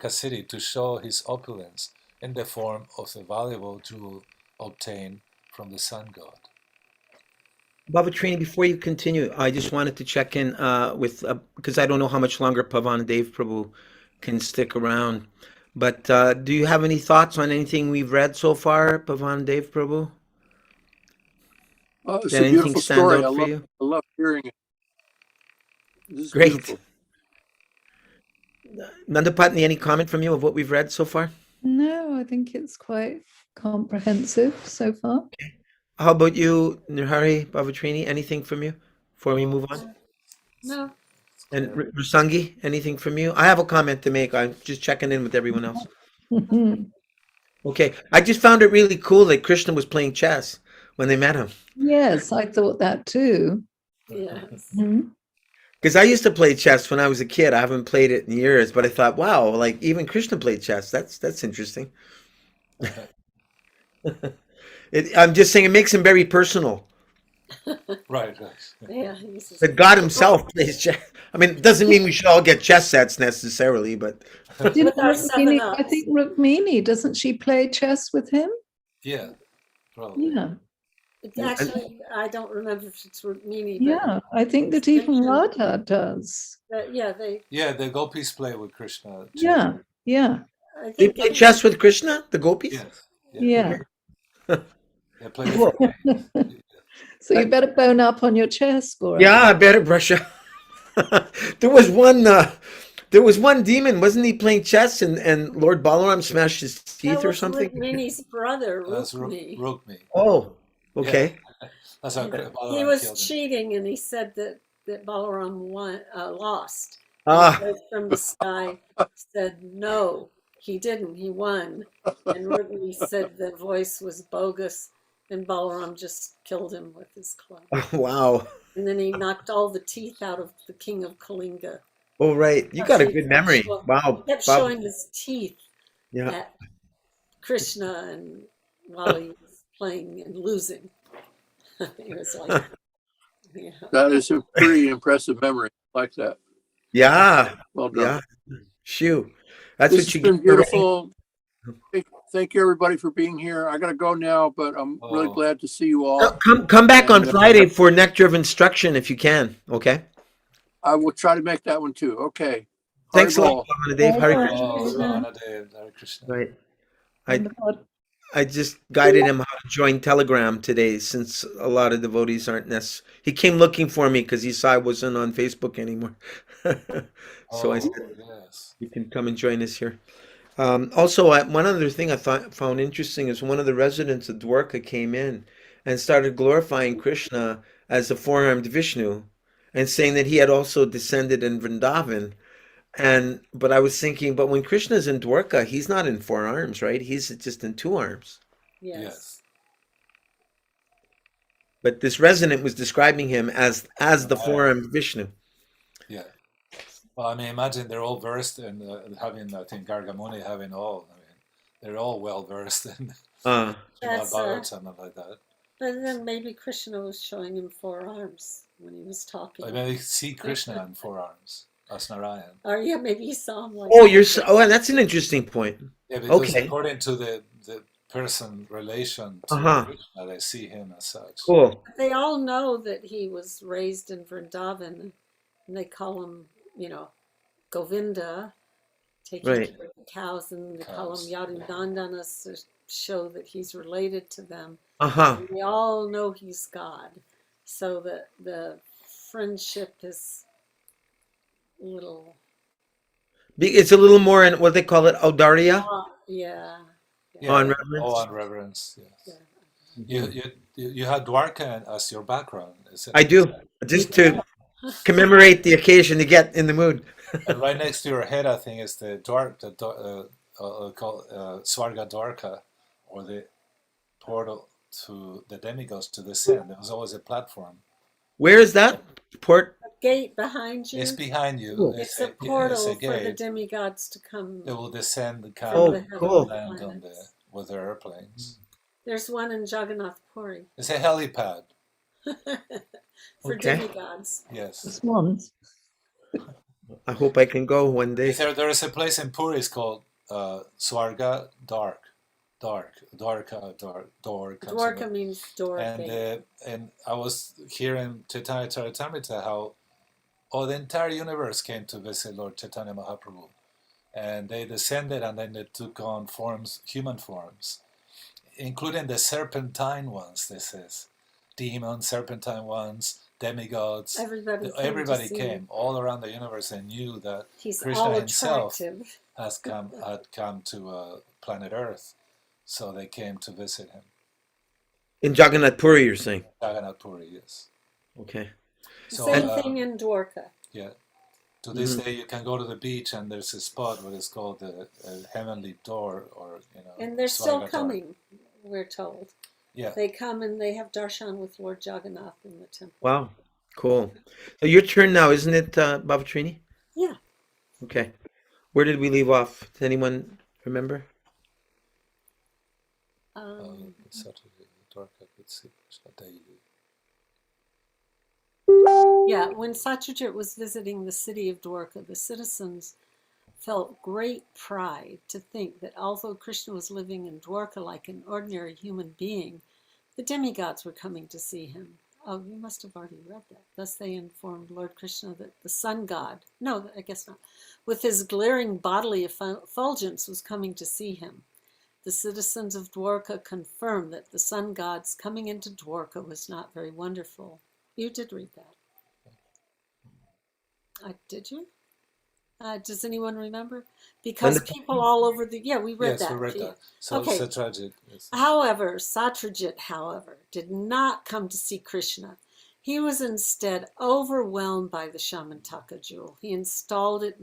[SPEAKER 4] city to show his opulence in the form of a valuable jewel obtained from the sun god.
[SPEAKER 1] Bavatrini, before you continue, I just wanted to check in with because I don't know how much longer Pavan Dev Prabhu can stick around. But do you have any thoughts on anything we've read so far, Pavan Dev Prabhu?
[SPEAKER 2] It's
[SPEAKER 1] Did
[SPEAKER 2] a
[SPEAKER 1] anything
[SPEAKER 2] beautiful
[SPEAKER 1] stand
[SPEAKER 2] story.
[SPEAKER 1] out for you?
[SPEAKER 2] I love hearing it. This is
[SPEAKER 1] Great.
[SPEAKER 2] beautiful.
[SPEAKER 1] Nandapatni, any comment from you of what we've read so far?
[SPEAKER 6] No, I think it's quite comprehensive so far.
[SPEAKER 1] How about you, Nirhari Bavatrini? Anything from you before we move on?
[SPEAKER 5] No,
[SPEAKER 1] And Rusangi, anything from you? I have a comment to make. I'm just checking in with everyone else. Okay. I just found it really cool that Krishna was playing chess when they met him.
[SPEAKER 6] Yes, I thought that too.
[SPEAKER 5] yes.
[SPEAKER 6] Mhm.
[SPEAKER 1] Because I used to play chess when I was a kid. I haven't played it in years, but I thought, wow, like even Krishna played chess. That's interesting. I'm just saying it makes him very personal.
[SPEAKER 4] Right.
[SPEAKER 5] Yeah, he uses
[SPEAKER 1] But God himself plays chess. I mean, it doesn't mean we should all get chess sets necessarily, but
[SPEAKER 6] Didn't
[SPEAKER 5] with our seven
[SPEAKER 6] Rukmini, I
[SPEAKER 5] ups.
[SPEAKER 6] think Rukmini, doesn't she play chess with him?
[SPEAKER 4] Yeah, probably.
[SPEAKER 6] Yeah,
[SPEAKER 1] and
[SPEAKER 5] Actually, I don't remember if it's Rukmini, but
[SPEAKER 6] yeah. I think
[SPEAKER 5] it's
[SPEAKER 6] that even
[SPEAKER 5] mentioned
[SPEAKER 6] Radha does.
[SPEAKER 5] that, yeah, they,
[SPEAKER 4] Yeah, the gopis play with Krishna chess.
[SPEAKER 6] Yeah, yeah,
[SPEAKER 5] I
[SPEAKER 1] they
[SPEAKER 5] think
[SPEAKER 1] play
[SPEAKER 5] it's,
[SPEAKER 1] chess with Krishna, the gopis.
[SPEAKER 4] Yes. Yeah.
[SPEAKER 6] yeah.
[SPEAKER 4] They play
[SPEAKER 1] Cool.
[SPEAKER 4] different games.
[SPEAKER 6] So you better bone up on your chess, Gaura.
[SPEAKER 1] Yeah, I better brush up. There was one. There was one demon, wasn't he playing chess and Lord Balaram smashed his teeth
[SPEAKER 5] that
[SPEAKER 1] or
[SPEAKER 5] was
[SPEAKER 1] something?
[SPEAKER 5] Rukmini's brother,
[SPEAKER 4] That's
[SPEAKER 5] Rukmi.
[SPEAKER 4] Rukmi.
[SPEAKER 1] Oh,
[SPEAKER 4] Yeah,
[SPEAKER 1] okay.
[SPEAKER 4] that's how
[SPEAKER 5] He
[SPEAKER 4] Balaram
[SPEAKER 5] was
[SPEAKER 4] killed him.
[SPEAKER 5] cheating, and he said that Balaram lost. And the
[SPEAKER 1] Ah,
[SPEAKER 5] voice from the sky said, "No, he didn't. He won." And Rukmi said the voice was bogus, and Balaram just killed him with his club.
[SPEAKER 1] wow.
[SPEAKER 5] And then he knocked all the teeth out of the king of Kalinga.
[SPEAKER 1] Oh, right. You got a good memory.
[SPEAKER 5] He
[SPEAKER 1] Wow,
[SPEAKER 5] kept
[SPEAKER 1] Bob.
[SPEAKER 5] showing his teeth
[SPEAKER 1] Yeah.
[SPEAKER 5] at Krishna, and while he was playing and losing, he was like, yeah.
[SPEAKER 2] That is a pretty impressive memory. I like that.
[SPEAKER 1] Yeah.
[SPEAKER 2] Well done.
[SPEAKER 1] Yeah. Shoo. That's
[SPEAKER 2] This
[SPEAKER 1] what
[SPEAKER 2] has
[SPEAKER 1] you get
[SPEAKER 2] been
[SPEAKER 1] for writing.
[SPEAKER 2] beautiful. Thank you everybody for being here. I got to go now, but I'm really
[SPEAKER 4] Oh,
[SPEAKER 2] glad to see you all.
[SPEAKER 1] Come back on
[SPEAKER 2] And
[SPEAKER 1] Friday for Nectar of Instruction if you can. Okay.
[SPEAKER 2] I will try to make that one too. Okay.
[SPEAKER 1] Thanks a lot,
[SPEAKER 2] Haribol.
[SPEAKER 1] Dave.
[SPEAKER 6] Very
[SPEAKER 1] Hare
[SPEAKER 6] good.
[SPEAKER 1] Krishna.
[SPEAKER 4] oh,
[SPEAKER 6] Krishna.
[SPEAKER 4] Raghunath, Hare Krishna.
[SPEAKER 1] Right. I
[SPEAKER 6] Wonderful.
[SPEAKER 1] I just guided him how to join Telegram today since a lot of devotees aren't necessary. He came looking for me because he saw I wasn't on Facebook anymore. So I
[SPEAKER 4] Oh,
[SPEAKER 1] said,
[SPEAKER 4] yes.
[SPEAKER 1] you can come and join us here. Also, one other thing I thought found interesting is one of the residents of Dwarka came in and started glorifying Krishna as the four-armed Vishnu and saying that he had also descended in Vrindavan. And but I was thinking, but when Krishna's in Dwarka, he's not in four arms, right? He's just in two arms.
[SPEAKER 5] Yes.
[SPEAKER 4] Yes.
[SPEAKER 1] But this resident was describing him as the
[SPEAKER 4] Right.
[SPEAKER 1] four-armed Vishnu.
[SPEAKER 4] Yeah. Well, I mean, imagine they're all versed in having, I think, Gargamuni having all, I mean, they're all well versed in
[SPEAKER 1] Uh,
[SPEAKER 4] Srimad
[SPEAKER 5] That's
[SPEAKER 4] Bhagavatam and like that.
[SPEAKER 5] but then maybe Krishna was showing him four arms when he was
[SPEAKER 4] I
[SPEAKER 5] talking.
[SPEAKER 4] mean, you see Krishna in four arms as Narayan.
[SPEAKER 5] Or yeah, maybe he saw him like
[SPEAKER 1] oh,
[SPEAKER 5] that.
[SPEAKER 1] oh, that's an interesting point.
[SPEAKER 4] Yeah, because
[SPEAKER 1] Okay.
[SPEAKER 4] according to the person relation to
[SPEAKER 1] Uh-huh.
[SPEAKER 4] Krishna, they see him as such.
[SPEAKER 1] Cool.
[SPEAKER 5] But they all know that he was raised in Vrindavan, and they call him, Govinda, taking
[SPEAKER 1] Right.
[SPEAKER 5] care of the cows, and they call him
[SPEAKER 4] Cows.
[SPEAKER 5] Yadundandanas to show that he's related to them.
[SPEAKER 1] Uh-huh.
[SPEAKER 5] And they all know he's God, so that the friendship is a little,
[SPEAKER 1] It's a little more in what they call it, Audarya,
[SPEAKER 5] yeah,
[SPEAKER 1] on
[SPEAKER 4] Yeah,
[SPEAKER 1] reverence.
[SPEAKER 4] all on reverence.
[SPEAKER 5] yeah.
[SPEAKER 4] Yes. You had Dwarka as your background, is it?
[SPEAKER 1] I do, just to commemorate the occasion to get in the mood.
[SPEAKER 4] And right next to your head, I think, is the Dwark, called Swarga Dwarka, or the portal to the demigods to descend. There was always a platform.
[SPEAKER 1] Where is that? Port?
[SPEAKER 5] Gate behind
[SPEAKER 4] It's
[SPEAKER 5] you.
[SPEAKER 4] behind you.
[SPEAKER 1] Cool.
[SPEAKER 5] It's a
[SPEAKER 4] It's
[SPEAKER 5] portal
[SPEAKER 4] a
[SPEAKER 5] for the
[SPEAKER 4] gate.
[SPEAKER 5] demigods to come
[SPEAKER 4] They will descend and
[SPEAKER 5] from
[SPEAKER 4] come
[SPEAKER 5] the
[SPEAKER 1] Oh,
[SPEAKER 5] heavenly
[SPEAKER 1] cool.
[SPEAKER 4] land on
[SPEAKER 5] planets.
[SPEAKER 4] with their airplanes.
[SPEAKER 5] There's one in Jagannath Puri
[SPEAKER 4] It's a helipad.
[SPEAKER 5] for
[SPEAKER 1] Okay.
[SPEAKER 5] demigods.
[SPEAKER 4] Yes.
[SPEAKER 6] The swans.
[SPEAKER 1] I hope I can go one day.
[SPEAKER 4] There is a place in Puri. It's called Swarga Dwarka,
[SPEAKER 5] Dwarka means door
[SPEAKER 4] and
[SPEAKER 5] gate.
[SPEAKER 4] and I was hearing Chaitanya Charitamrita how the entire universe came to visit Lord Chaitanya Mahaprabhu, and they descended and then they took on forms, human forms, including the serpentine ones. This is demons, serpentine ones, demigods.
[SPEAKER 5] Everybody
[SPEAKER 4] Came
[SPEAKER 5] him.
[SPEAKER 4] all around the universe and knew that
[SPEAKER 5] He's
[SPEAKER 4] Krishna
[SPEAKER 5] all
[SPEAKER 4] himself
[SPEAKER 5] attractive.
[SPEAKER 4] had come to planet Earth, so they came to visit him.
[SPEAKER 1] In Jagannath Puri, you're saying?
[SPEAKER 4] Jagannath Puri, yes.
[SPEAKER 1] Okay.
[SPEAKER 4] So
[SPEAKER 5] Same thing in Dwarka.
[SPEAKER 4] yeah, to this day you can go to the beach and there's a spot where it's called the Heavenly Door, or
[SPEAKER 5] And they're still
[SPEAKER 4] Swarga Door.
[SPEAKER 5] coming, we're told.
[SPEAKER 4] Yeah,
[SPEAKER 5] They come and they have darshan with Lord Jagannath in the temple.
[SPEAKER 1] Wow. Cool. So your turn now, isn't it, Bavatrini?
[SPEAKER 5] Yeah.
[SPEAKER 1] Okay. Where did we leave off? Does anyone remember?
[SPEAKER 5] Um,
[SPEAKER 4] Saturday, Dwarka could see Krishna daily.
[SPEAKER 5] Yeah, when Satyajit was visiting the city of Dwarka, the citizens felt great pride to think that although Krishna was living in Dwarka like an ordinary human being, the demigods were coming to see him. Oh, you must have already read that. Thus they informed Lord Krishna that the sun god, no, I guess not, with his glaring bodily effulgence was coming to see him. The citizens of Dwarka confirmed that the sun god's coming into Dwarka was not very wonderful. You did read that. Did you? Does anyone remember?
[SPEAKER 1] When
[SPEAKER 5] Because
[SPEAKER 1] the,
[SPEAKER 5] people all over yeah, we read
[SPEAKER 4] Yes, we
[SPEAKER 5] that.
[SPEAKER 4] read that. So
[SPEAKER 5] Okay.
[SPEAKER 4] it's tragic.
[SPEAKER 5] However, Satyajit, did not come to see Krishna. He was instead overwhelmed by the Shamataka jewel. He installed it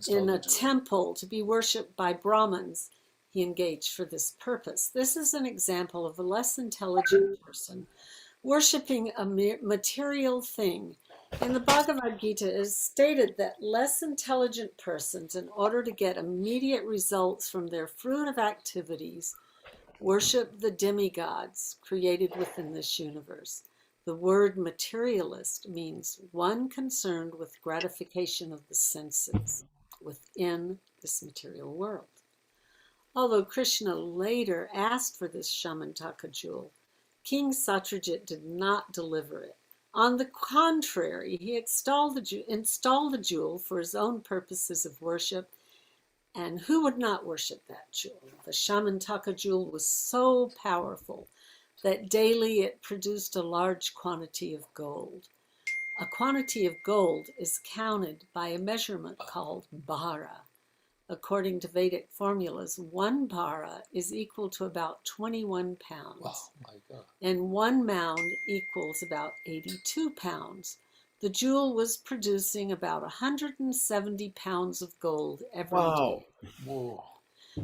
[SPEAKER 5] in a temple to be worshipped by Brahmins. He engaged for this purpose. This is an example of a less intelligent person worshipping a material thing. In the Bhagavad Gita, it is stated that less intelligent persons, in order to get immediate results from their fruit of activities, worship the demigods created within this universe. The word materialist means one concerned with gratification of the senses within this material world. Although Krishna later asked for this Shamantaka jewel, King Satyajit did not deliver it. On the contrary, he installed the jewel for his own purposes of worship. And who would not worship that jewel? The Shamantaka jewel was so powerful that daily it produced a large quantity of gold. A quantity of gold is counted by a measurement called bara. According to Vedic formulas, 1 bara is equal to about 21 pounds.
[SPEAKER 4] Oh my God.
[SPEAKER 5] And 1 mound equals about 82 pounds. The jewel was producing about 170 pounds of gold every day.
[SPEAKER 4] Whoa.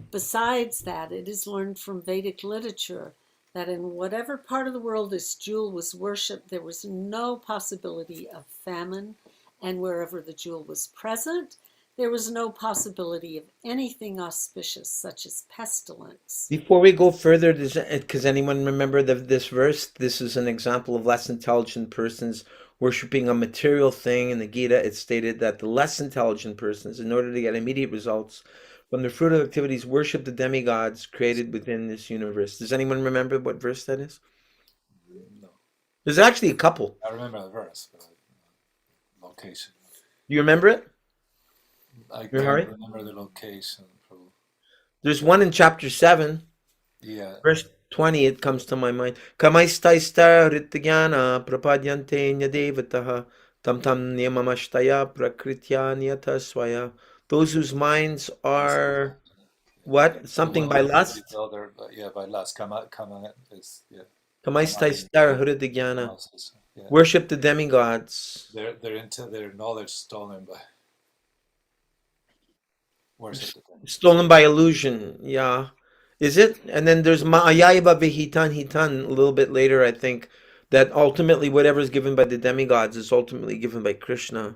[SPEAKER 5] Besides that, it is learned from Vedic literature that in whatever part of the world this jewel was worshipped, there was no possibility of famine, and wherever the jewel was present, there was no possibility of anything auspicious, such as pestilence.
[SPEAKER 1] before we go further, does anyone remember this verse? This is an example of less intelligent persons worshiping a material thing. In the Gita, it's stated that the less intelligent persons, in order to get immediate results from the fruit of activities, worship the demigods created within this universe. Does anyone remember what verse that is?
[SPEAKER 4] No.
[SPEAKER 1] There's actually a couple.
[SPEAKER 4] I remember the verse, but location.
[SPEAKER 1] Do you remember it?
[SPEAKER 4] I
[SPEAKER 1] Your
[SPEAKER 4] can't
[SPEAKER 1] Hari?
[SPEAKER 4] remember the location.
[SPEAKER 1] There's one in chapter 7,
[SPEAKER 4] Yeah.
[SPEAKER 1] verse 20. It comes to my mind. Kamaistaista rityajana prapadyante nyadevataha tam tam niyamamashtaya prakritya niyata swaya. Those whose minds are what?
[SPEAKER 4] The
[SPEAKER 1] Something
[SPEAKER 4] one
[SPEAKER 1] by
[SPEAKER 4] that the
[SPEAKER 1] lust?
[SPEAKER 4] other, yeah, by last. Kama is, yeah.
[SPEAKER 1] Kamaistaista hridyajna.
[SPEAKER 4] Yeah.
[SPEAKER 1] Worship the demigods.
[SPEAKER 4] They're into their knowledge stolen by worship the thing.
[SPEAKER 1] Stolen by illusion. Yeah. Is it? And then there's Ma'ayaiba Vihitan Hitan a little bit later, I think, that ultimately whatever is given by the demigods is ultimately given by Krishna,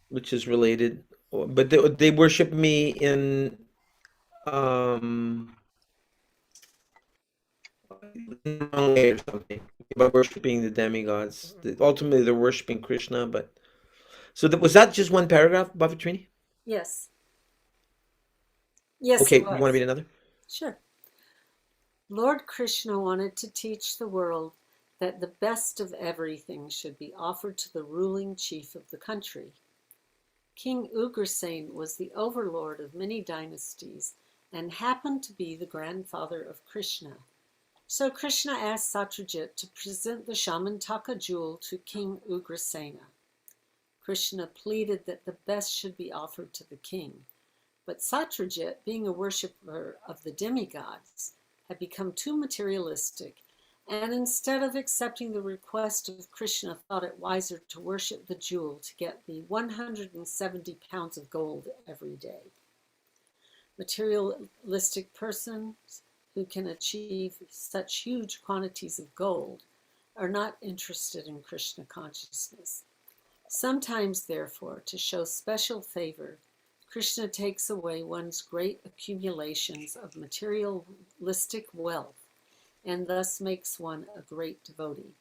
[SPEAKER 1] which is related. But they worship me um, in the wrong way or something by worshiping the demigods. Ultimately, they're worshiping Krishna. But so was that just one paragraph, Bhavatrini?
[SPEAKER 5] Yes. Yes,
[SPEAKER 1] Okay,
[SPEAKER 5] it
[SPEAKER 1] you want to
[SPEAKER 5] was.
[SPEAKER 1] read another?
[SPEAKER 5] Sure. Lord Krishna wanted to teach the world that the best of everything should be offered to the ruling chief of the country. King Ugrasen was the overlord of many dynasties and happened to be the grandfather of Krishna. So Krishna asked Satyajit to present the Shamantaka jewel to King Ugrasena. Krishna pleaded that the best should be offered to the king. But Satyajit, being a worshipper of the demigods, had become too materialistic, and instead of accepting the request of Krishna, thought it wiser to worship the jewel to get the 170 pounds of gold every day. Materialistic persons who can achieve such huge quantities of gold are not interested in Krishna consciousness. Sometimes, therefore, to show special favor, Krishna takes away one's great accumulations of materialistic wealth and thus makes one a great devotee.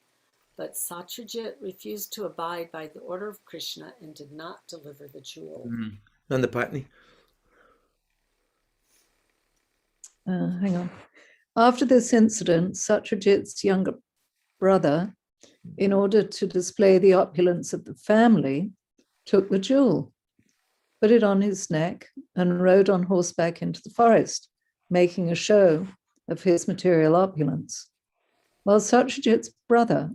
[SPEAKER 5] But Satyajit refused to abide by the order of Krishna and did not deliver the jewel.
[SPEAKER 1] Nandapatni.
[SPEAKER 6] Hang on. After this incident, Satyajit's younger brother, in order to display the opulence of the family, took the jewel, put it on his neck, and rode on horseback into the forest, making a show of his material opulence. While Satyajit's brother,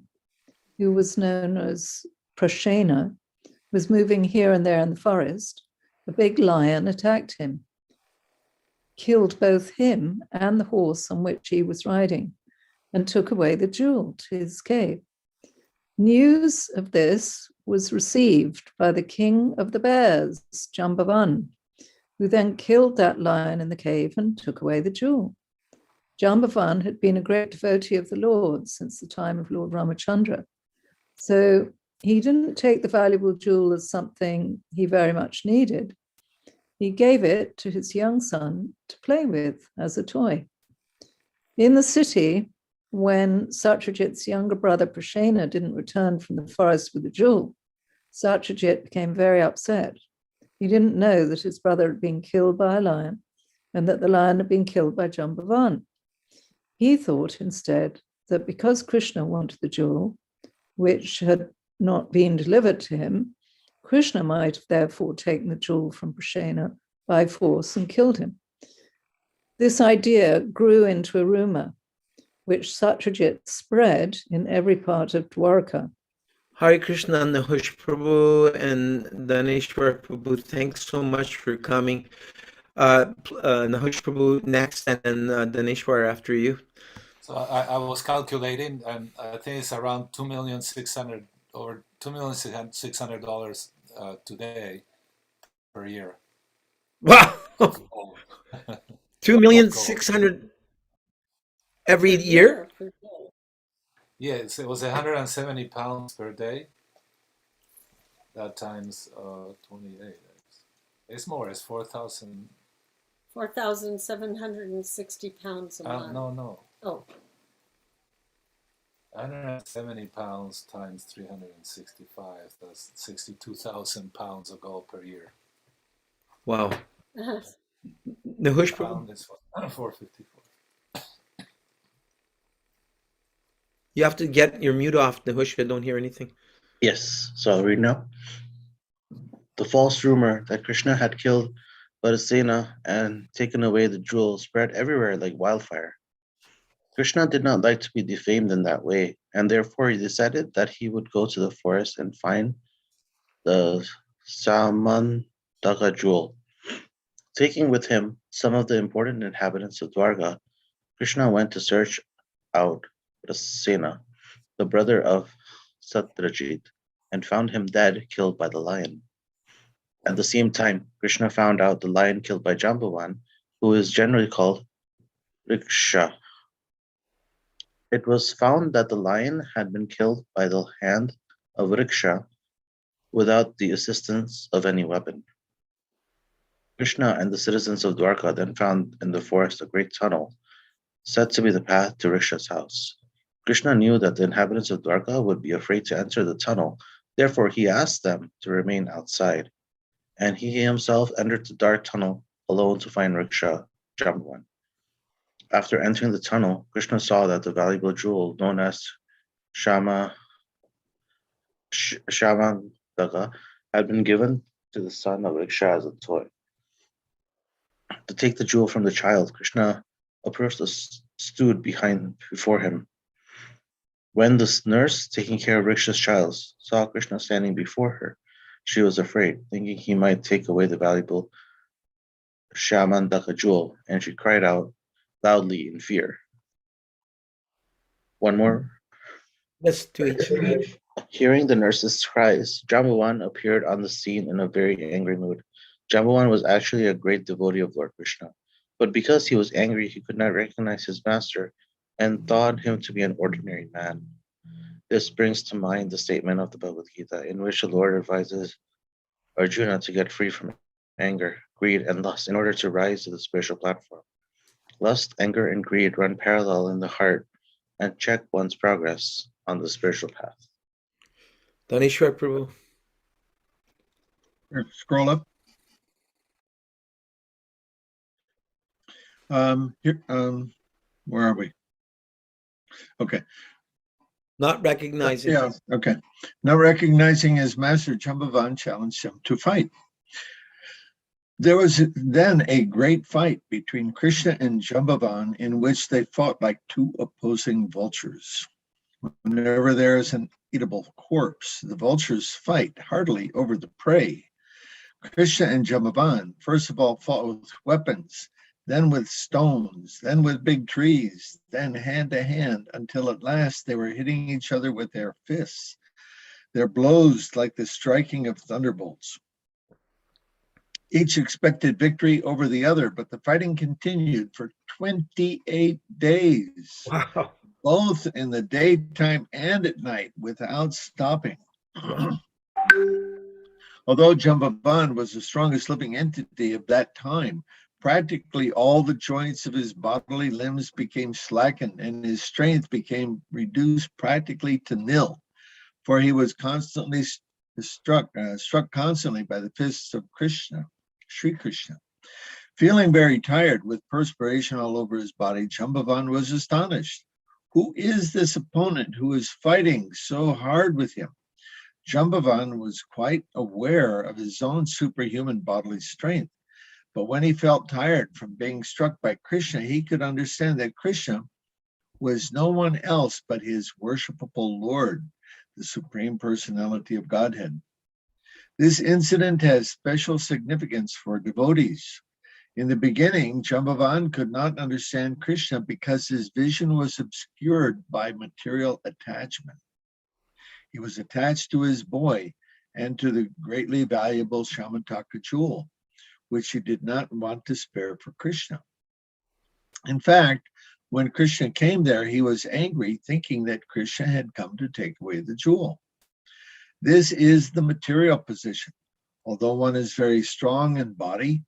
[SPEAKER 6] who was known as Prashena, was moving here and there in the forest, a big lion attacked him, killed both him and the horse on which he was riding, and took away the jewel to his cave. News of this was received by the king of the bears, Jambavan, who then killed that lion in the cave and took away the jewel. Jambavan had been a great devotee of the Lord since the time of Lord Ramachandra. So he didn't take the valuable jewel as something he very much needed. He gave it to his young son to play with as a toy. In the city, when Satyajit's younger brother Prashena didn't return from the forest with the jewel, Satyajit became very upset. He didn't know that his brother had been killed by a lion and that the lion had been killed by Jambavan. He thought instead that because Krishna wanted the jewel, which had not been delivered to him, Krishna might have therefore taken the jewel from Prashena by force and killed him. This idea grew into a rumor, which Satyajit spread in every part of Dwarka.
[SPEAKER 1] Hare Krishna, Nahush Prabhu and Daneshwar Prabhu, thanks so much for coming. Nahush Prabhu next, and then Daneshwar after you.
[SPEAKER 4] So I was calculating, and I think it's around $2,600,000 or $2,600,000 today per year.
[SPEAKER 1] Wow,
[SPEAKER 4] Of gold.
[SPEAKER 1] 2,600,000 every year.
[SPEAKER 4] Yes, it was 170 pounds per day. That times 28. It's more. It's 4,000.
[SPEAKER 5] 4,760 pounds a month.
[SPEAKER 4] No.
[SPEAKER 5] Oh,
[SPEAKER 4] 170 pounds times 365. That's 62,000 pounds of gold per year.
[SPEAKER 1] Wow.
[SPEAKER 5] uh-huh.
[SPEAKER 1] Nahush Prabhu,
[SPEAKER 4] Pound is 454.
[SPEAKER 1] you have to get your mute off, Nahush. I don't hear anything.
[SPEAKER 7] Yes, so I'll read now. The false rumor that Krishna had killed Vadasena and taken away the jewel spread everywhere like wildfire. Krishna did not like to be defamed in that way, and therefore he decided that he would go to the forest and find the Syamantaka jewel. Taking with him some of the important inhabitants of Dwarka, Krishna went to search out Vadasena, the brother of Satyajit, and found him dead, killed by the lion. At the same time, Krishna found out the lion killed by Jambavan, who is generally called Riksha. It was found that the lion had been killed by the hand of Riksha without the assistance of any weapon. Krishna and the citizens of Dwarka then found in the forest a great tunnel, said to be the path to Riksha's house. Krishna knew that the inhabitants of Dwarka would be afraid to enter the tunnel, therefore he asked them to remain outside, and he himself entered the dark tunnel alone to find Riksha Jambavan. After entering the tunnel, Krishna saw that the valuable jewel known as Shamataka had been given to the son of Riksha as a toy. To take the jewel from the child, Krishna approached a stood before him. When the nurse taking care of Riksha's child saw Krishna standing before her, she was afraid, thinking he might take away the valuable Shamantaka jewel, and she cried out loudly in fear. One more.
[SPEAKER 1] Yes, to each.
[SPEAKER 7] Hearing the nurse's cries, Jambavan appeared on the scene in a very angry mood. Jambavan was actually a great devotee of Lord Krishna, but because he was angry, he could not recognize his master and thought him to be an ordinary man. This brings to mind the statement of the Bhagavad Gita, in which the Lord advises Arjuna to get free from anger, greed, and lust in order to rise to the spiritual platform. Lust, anger, and greed run parallel in the heart and check one's progress on the spiritual path.
[SPEAKER 1] Dhaneshwar Prabhu.
[SPEAKER 2] Scroll up. Here, where are we? Okay.
[SPEAKER 1] Not recognizing.
[SPEAKER 2] Yeah, okay. Not recognizing his master, Jambavan challenged him to fight. There was then a great fight between Krishna and Jambavan in which they fought like two opposing vultures. Whenever there is an eatable corpse, the vultures fight heartily over the prey. Krishna and Jambavan first of all fought with weapons, then with stones, then with big trees, then hand to hand, until at last they were hitting each other with their fists, their blows like the striking of thunderbolts. Each expected victory over the other, but the fighting continued for 28 days,
[SPEAKER 1] Wow.
[SPEAKER 2] both in the daytime and at night, without stopping.
[SPEAKER 1] Wow.
[SPEAKER 2] Although Jambavan was the strongest living entity of that time, practically all the joints of his bodily limbs became slackened and his strength became reduced practically to nil, for he was constantly struck constantly by the fists of Krishna, Sri Krishna. Feeling very tired with perspiration all over his body, Jambavan was astonished. Who is this opponent who is fighting so hard with him? Jambavan was quite aware of his own superhuman bodily strength, but when he felt tired from being struck by Krishna, he could understand that Krishna was no one else but his worshipable Lord, the Supreme Personality of Godhead. This incident has special significance for devotees. In the beginning, Jambavan could not understand Krishna because his vision was obscured by material attachment. He was attached to his boy and to the greatly valuable Shamataka jewel, which he did not want to spare for Krishna. In fact, when Krishna came there, he was angry, thinking that Krishna had come to take away the jewel. This is the material position. Although one is very strong in body,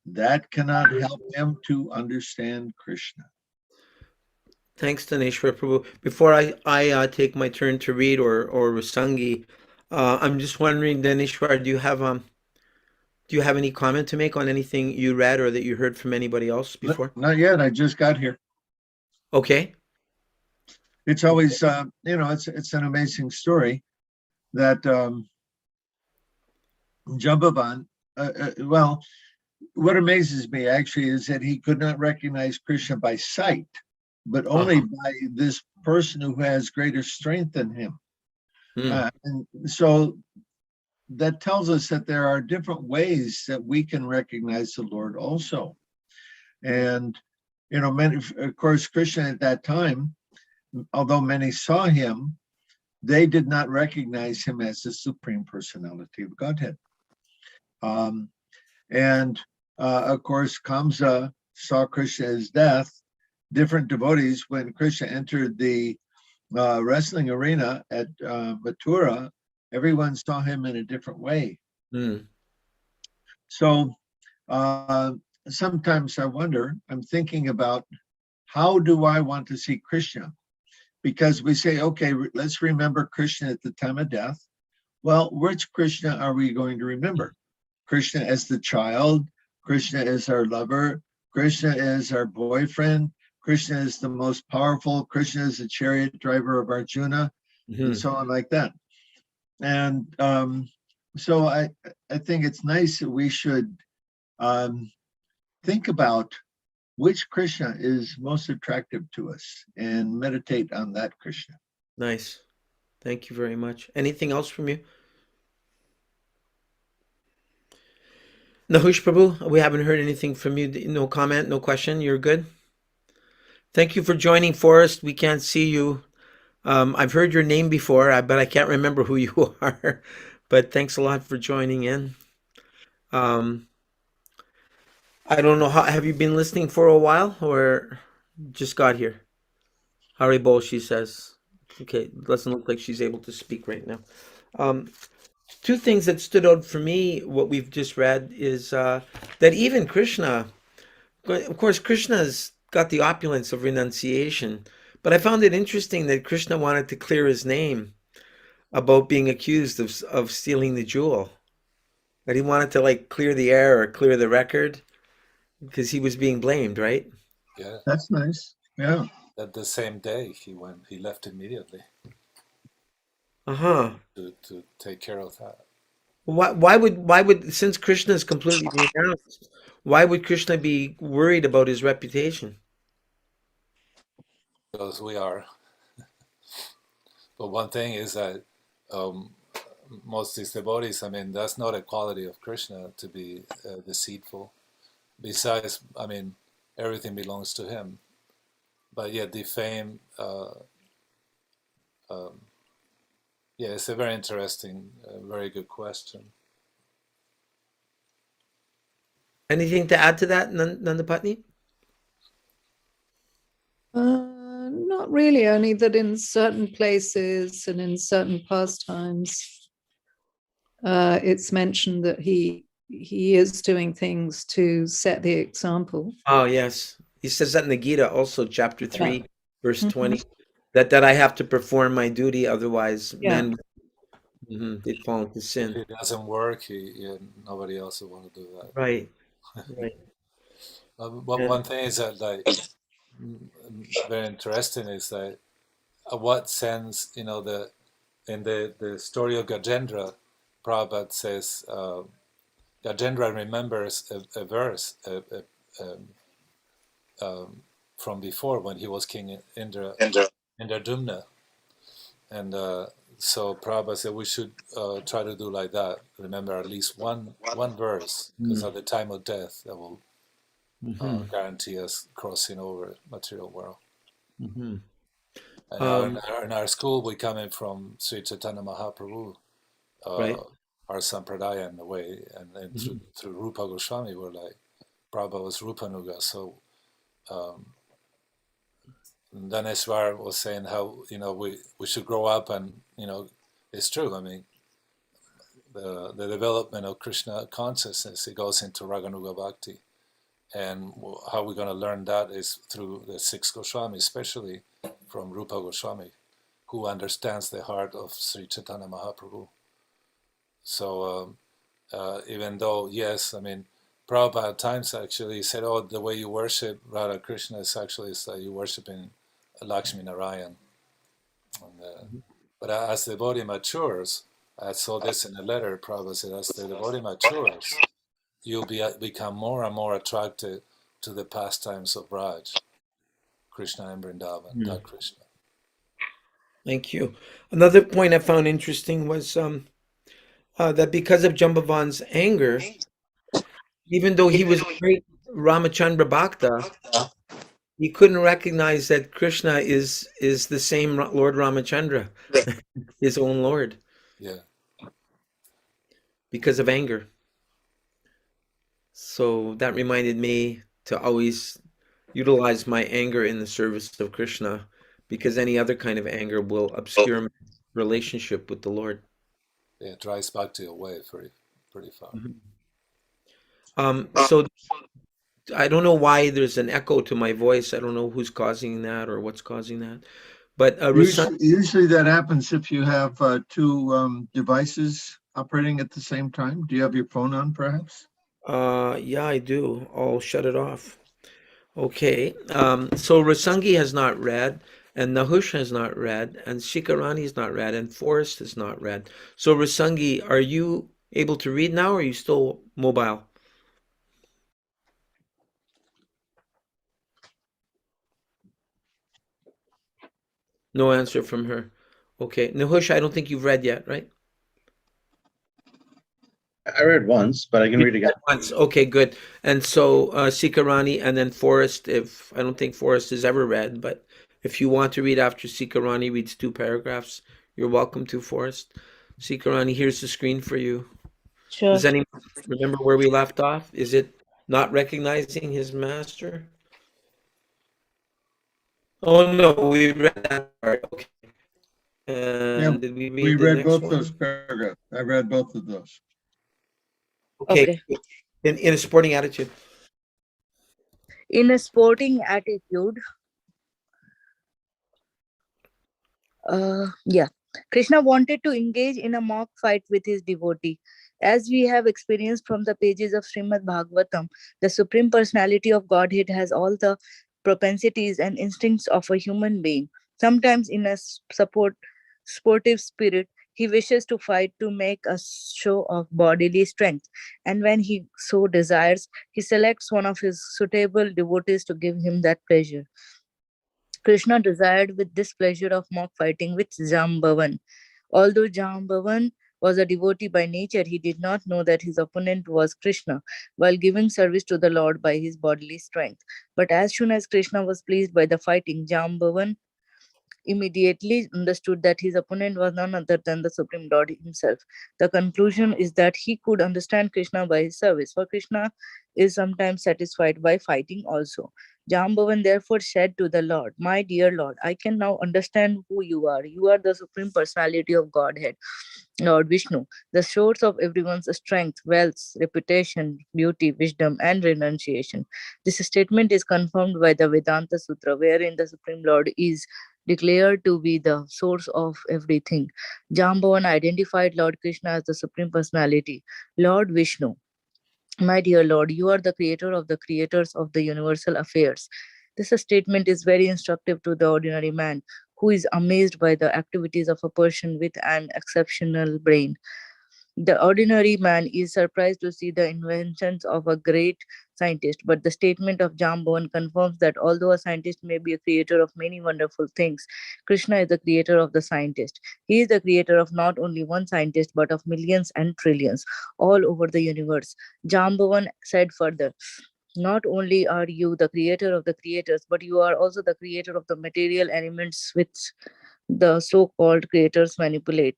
[SPEAKER 2] that cannot help them to understand Krishna.
[SPEAKER 1] Thanks, Dhaneshwar Prabhu. Before I take my turn to read or Rasangi, I'm just wondering, Dhaneshwar, do you have any comment to make on anything you read or that you heard from anybody else before?
[SPEAKER 2] Not yet. I just got here.
[SPEAKER 1] Okay.
[SPEAKER 2] It's always, it's an amazing story that Jambavan, well, what amazes me actually is that he could not recognize Krishna by sight, but only by this person who has greater strength than him. And so that tells us that there are different ways that we can recognize the Lord also. And, of course, Krishna at that time, although many saw him, they did not recognize him as the Supreme Personality of Godhead. Of course, Kamsa saw Krishna's death. Different devotees, when Krishna entered the wrestling arena at Mathura, everyone saw him in a different way. So sometimes I wonder, I'm thinking about, how do I want to see Krishna? Because we say, okay, let's remember Krishna at the time of death. Well, which Krishna are we going to remember? Krishna as the child, Krishna as our lover, Krishna as our boyfriend, Krishna is the most powerful, Krishna is the chariot driver of Arjuna, and so on like that. And so I think it's nice that we should think about which Krishna is most attractive to us and meditate on that Krishna.
[SPEAKER 1] Nice. Thank you very much. Anything else from you? Nahush Prabhu, we haven't heard anything from you. No comment, no question. You're good? Thank you for joining Forrest. We can't see you. I've heard your name before, but I can't remember who you are. But thanks a lot for joining in. I don't know, have you been listening for a while or just got here? Haribol, she says. Okay, doesn't look like she's able to speak right now. Two things that stood out for me, what we've just read, is that even Krishna, of course, Krishna's got the opulence of renunciation, But I found it interesting that Krishna wanted to clear his name about being accused of stealing the jewel. That he wanted to like clear the air or clear the record because he was being blamed, right?
[SPEAKER 4] Yeah.
[SPEAKER 2] That's nice. Yeah.
[SPEAKER 4] That the same day he left immediately
[SPEAKER 1] Uh-huh.
[SPEAKER 4] to take care of that.
[SPEAKER 1] Why would since Krishna is completely renounced, why would Krishna be worried about his reputation?
[SPEAKER 4] Because we are. But one thing is that um, most these devotees, I mean, that's not a quality of Krishna to be deceitful. Besides, I mean, everything belongs to him. But yet the fame, um, yeah, it's a very interesting, very good question.
[SPEAKER 1] Anything to add to that, Nandapatni?
[SPEAKER 6] Not really, only that in certain places and in certain pastimes, it's mentioned that he is doing things to set the example.
[SPEAKER 1] Oh, yes. He says that in the Gita also, chapter 3,
[SPEAKER 6] Yeah.
[SPEAKER 1] verse
[SPEAKER 6] Mhm.
[SPEAKER 1] 20, that I have to perform my duty, otherwise
[SPEAKER 6] Yeah.
[SPEAKER 1] men they'd fall into
[SPEAKER 4] If
[SPEAKER 1] sin.
[SPEAKER 4] it doesn't work, nobody else will want to do that.
[SPEAKER 1] Right, right.
[SPEAKER 4] But
[SPEAKER 1] And
[SPEAKER 4] one thing is that, like, very interesting is that what sense, in the story of Gajendra, Prabhupada says Gajendra remembers a verse from before when he was king Indradumna, and so Prabhupada said we should try to do like that. Remember at least one verse, because
[SPEAKER 1] mm,
[SPEAKER 4] at the time of death, that will
[SPEAKER 1] mhm,
[SPEAKER 4] guarantee us crossing over material world.
[SPEAKER 1] mhm.
[SPEAKER 4] And
[SPEAKER 1] Um,
[SPEAKER 4] in our school, we come in from Sri Chaitanya Mahaprabhu,
[SPEAKER 1] right.
[SPEAKER 4] our sampradaya in a way, and then
[SPEAKER 1] Mhm,
[SPEAKER 4] through Rupa Goswami, we're like Prabhupada was Rupanuga. So um, Daneshwar was saying how we should grow up, and it's true. I mean, the development of Krishna consciousness, it goes into Raganuga Bhakti, and how we're going to learn that is through the six Goswami, especially from Rupa Goswami, who understands the heart of Sri Chaitanya Mahaprabhu. So even though, yes, I mean, Prabhupada at times actually said, oh, the way you worship Radha Krishna is actually like you worshiping Lakshmi Narayan. And, but as the devotee matures, I saw this in a letter, Prabhupada said, as the devotee matures, you'll become more and more attracted to the pastimes of Raj, Krishna and Vrindavan,
[SPEAKER 1] mm.
[SPEAKER 4] that Krishna.
[SPEAKER 1] Thank you. Another point I found interesting was that because of Jambavan's anger, even though he was a great Ramachandra Bhakta, he couldn't recognize that Krishna is the same Lord Ramachandra, his own Lord,
[SPEAKER 4] Yeah,
[SPEAKER 1] because of anger. So that reminded me to always utilize my anger in the service of Krishna, because any other kind of anger will obscure my relationship with the Lord.
[SPEAKER 4] it drives bhakti away pretty far.
[SPEAKER 1] Mhm. So I don't know why there's an echo to my voice. I don't know who's causing that or what's causing that. But Rasan,
[SPEAKER 2] Usually that happens if you have two devices operating at the same time. Do you have your phone on, perhaps?
[SPEAKER 1] yeah, I do. I'll shut it off. Okay. So Rasangi has not read, and Nahush has not read, and Shikarani has not read, and Forrest has not read. So Rasangi, are you able to read now, or are you still mobile? No answer from her. Okay. Nahush, I don't think you've read yet, right?
[SPEAKER 7] I read once, but I can
[SPEAKER 1] You
[SPEAKER 7] read again.
[SPEAKER 1] read once. Okay, good. And so Sikarani and then Forrest, if I don't think Forrest has ever read, but if you want to read after Sikarani reads two paragraphs, you're welcome to, Forrest. Sikarani, here's the screen for you. Does
[SPEAKER 8] Sure.
[SPEAKER 1] anyone remember where we left off? Is it not recognizing his master? Oh no, we read that part. Okay.
[SPEAKER 2] Yeah,
[SPEAKER 1] And did we
[SPEAKER 2] we
[SPEAKER 1] read the
[SPEAKER 2] read
[SPEAKER 1] next
[SPEAKER 2] both those
[SPEAKER 1] one?
[SPEAKER 2] paragraphs. I read both of those.
[SPEAKER 1] Okay.
[SPEAKER 8] Okay.
[SPEAKER 1] In a sporting attitude.
[SPEAKER 8] In a sporting attitude, Yeah. Krishna wanted to engage in a mock fight with his devotee. As we have experienced from the pages of Srimad Bhagavatam, the Supreme Personality of Godhead has all the propensities and instincts of a human being. Sometimes, in a sportive spirit, he wishes to fight to make a show of bodily strength. And when he so desires, he selects one of his suitable devotees to give him that pleasure. Krishna desired with this pleasure of mock fighting with Jambavan. Although Jambavan was a devotee by nature, he did not know that his opponent was Krishna, while giving service to the Lord by his bodily strength. But as soon as Krishna was pleased by the fighting, Jambavan immediately understood that his opponent was none other than the Supreme Lord himself. The conclusion is that he could understand Krishna by his service, for Krishna is sometimes satisfied by fighting also. Jambavan therefore said to the Lord, "My dear Lord, I can now understand who you are. You are the Supreme Personality of Godhead, Lord Vishnu, the source of everyone's strength, wealth, reputation, beauty, wisdom, and renunciation." This statement is confirmed by the Vedanta Sutra, wherein the Supreme Lord is declared to be the source of everything. Jambavan identified Lord Krishna as the Supreme Personality. Lord Vishnu, my dear Lord, you are the creator of the creators of the universal affairs. This statement is very instructive to the ordinary man who is amazed by the activities of a person with an exceptional brain. The ordinary man is surprised to see the inventions of a great scientist, but the statement of Jambavan confirms that although a scientist may be a creator of many wonderful things, Krishna is the creator of the scientist. He is the creator of not only one scientist, but of millions and trillions all over the universe. Jambavan said further, not only are you the creator of the creators, but you are also the creator of the material elements which the so called creators manipulate.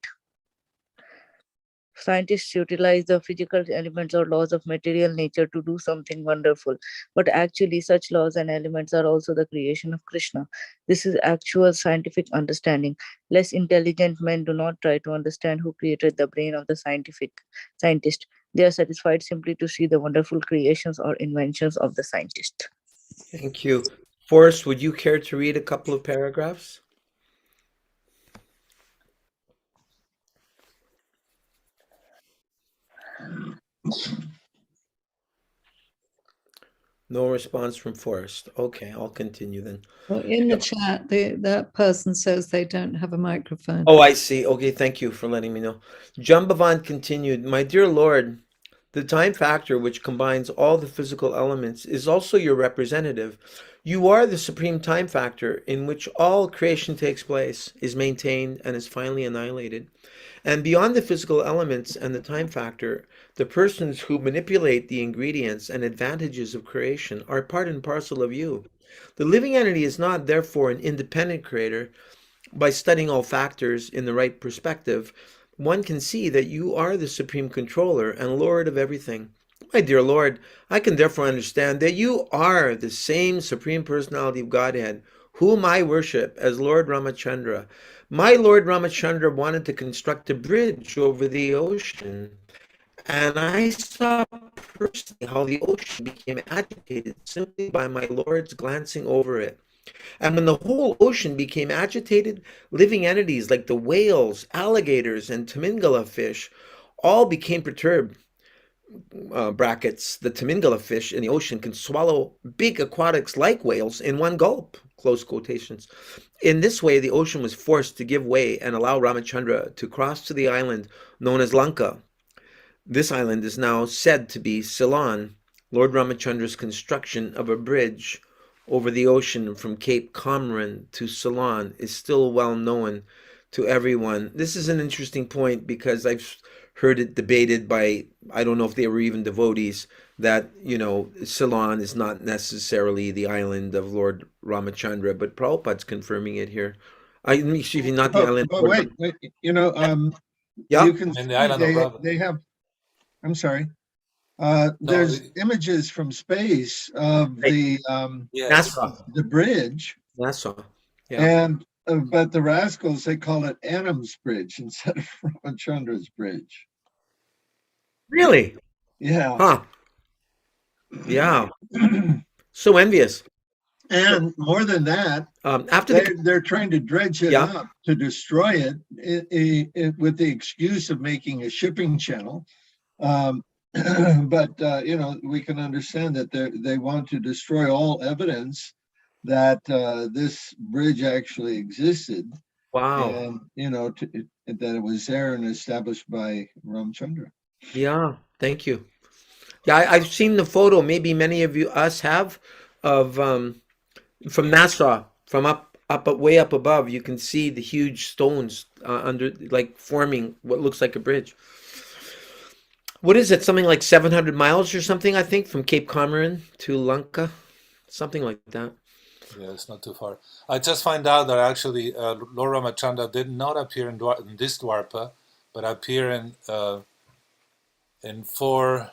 [SPEAKER 8] Scientists utilize the physical elements or laws of material nature to do something wonderful. But actually, such laws and elements are also the creation of Krishna. This is actual scientific understanding. Less intelligent men do not try to understand who created the brain of the scientist. They are satisfied simply to see the wonderful creations or inventions of the scientist.
[SPEAKER 1] Thank you. Forrest, would you care to read a couple of paragraphs? No response from Forrest. Okay, I'll continue then.
[SPEAKER 6] Well, in the chat, that person says they don't have a microphone.
[SPEAKER 1] Oh, I see. Okay, thank you for letting me know. Jambavan continued, "My dear Lord, the time factor, which combines all the physical elements, is also your representative. You are the supreme time factor in which all creation takes place, is maintained, and is finally annihilated. And beyond the physical elements and the time factor, the persons who manipulate the ingredients and advantages of creation are part and parcel of you. The living entity is not, therefore, an independent creator. By studying all factors in the right perspective, one can see that you are the supreme controller and lord of everything. My dear Lord, I can therefore understand that you are the same supreme personality of Godhead, whom I worship as Lord Ramachandra. My Lord Ramachandra wanted to construct a bridge over the ocean, and I saw personally how the ocean became agitated simply by my Lord's glancing over it. And when the whole ocean became agitated, living entities like the whales, alligators, and Tamingala fish all became perturbed. Brackets, the Tamingala fish in the ocean can swallow big aquatics like whales in one gulp. Close quotations. In this way, the ocean was forced to give way and allow Ramachandra to cross to the island known as Lanka. This island is now said to be Ceylon. Lord Ramachandra's construction of a bridge over the ocean from Cape Comorin to Ceylon is still well known to everyone. This is an interesting point because I've heard it debated by, I don't know if they were even devotees, that, Ceylon is not necessarily the island of Lord Ramachandra, but Prabhupada's confirming it here. Excuse me, not the
[SPEAKER 2] Oh,
[SPEAKER 1] island.
[SPEAKER 2] but wait,
[SPEAKER 1] Yeah,
[SPEAKER 2] you can
[SPEAKER 4] In the
[SPEAKER 2] see
[SPEAKER 4] island of Brahma.
[SPEAKER 2] they have. I'm sorry.
[SPEAKER 4] No,
[SPEAKER 2] There's images from space of
[SPEAKER 4] yes.
[SPEAKER 2] the bridge,
[SPEAKER 1] Nassau. Yeah.
[SPEAKER 2] and but the rascals they call it Adam's Bridge instead of Ramachandra's Bridge.
[SPEAKER 1] Really?
[SPEAKER 2] Yeah.
[SPEAKER 1] Huh. Yeah. So envious.
[SPEAKER 9] And more than that,
[SPEAKER 1] After the
[SPEAKER 9] they're trying to dredge it
[SPEAKER 1] yeah,
[SPEAKER 9] up to destroy it with the excuse of making a shipping channel. But we can understand that they want to destroy all evidence that this bridge actually existed,
[SPEAKER 1] wow,
[SPEAKER 9] and that it was there and established by Ramchandra.
[SPEAKER 1] yeah, thank you. Yeah, I've seen the photo. Maybe many of you us have of from Nassau, from way up above. You can see the huge stones under, like forming what looks like a bridge. What is it? Something like 700 miles or something, I think, from Cape Comorin to Lanka, something like that.
[SPEAKER 4] Yeah, it's not too far. I just find out that actually Lord Ramachandra did not appear in this Dwarpa, but appear in four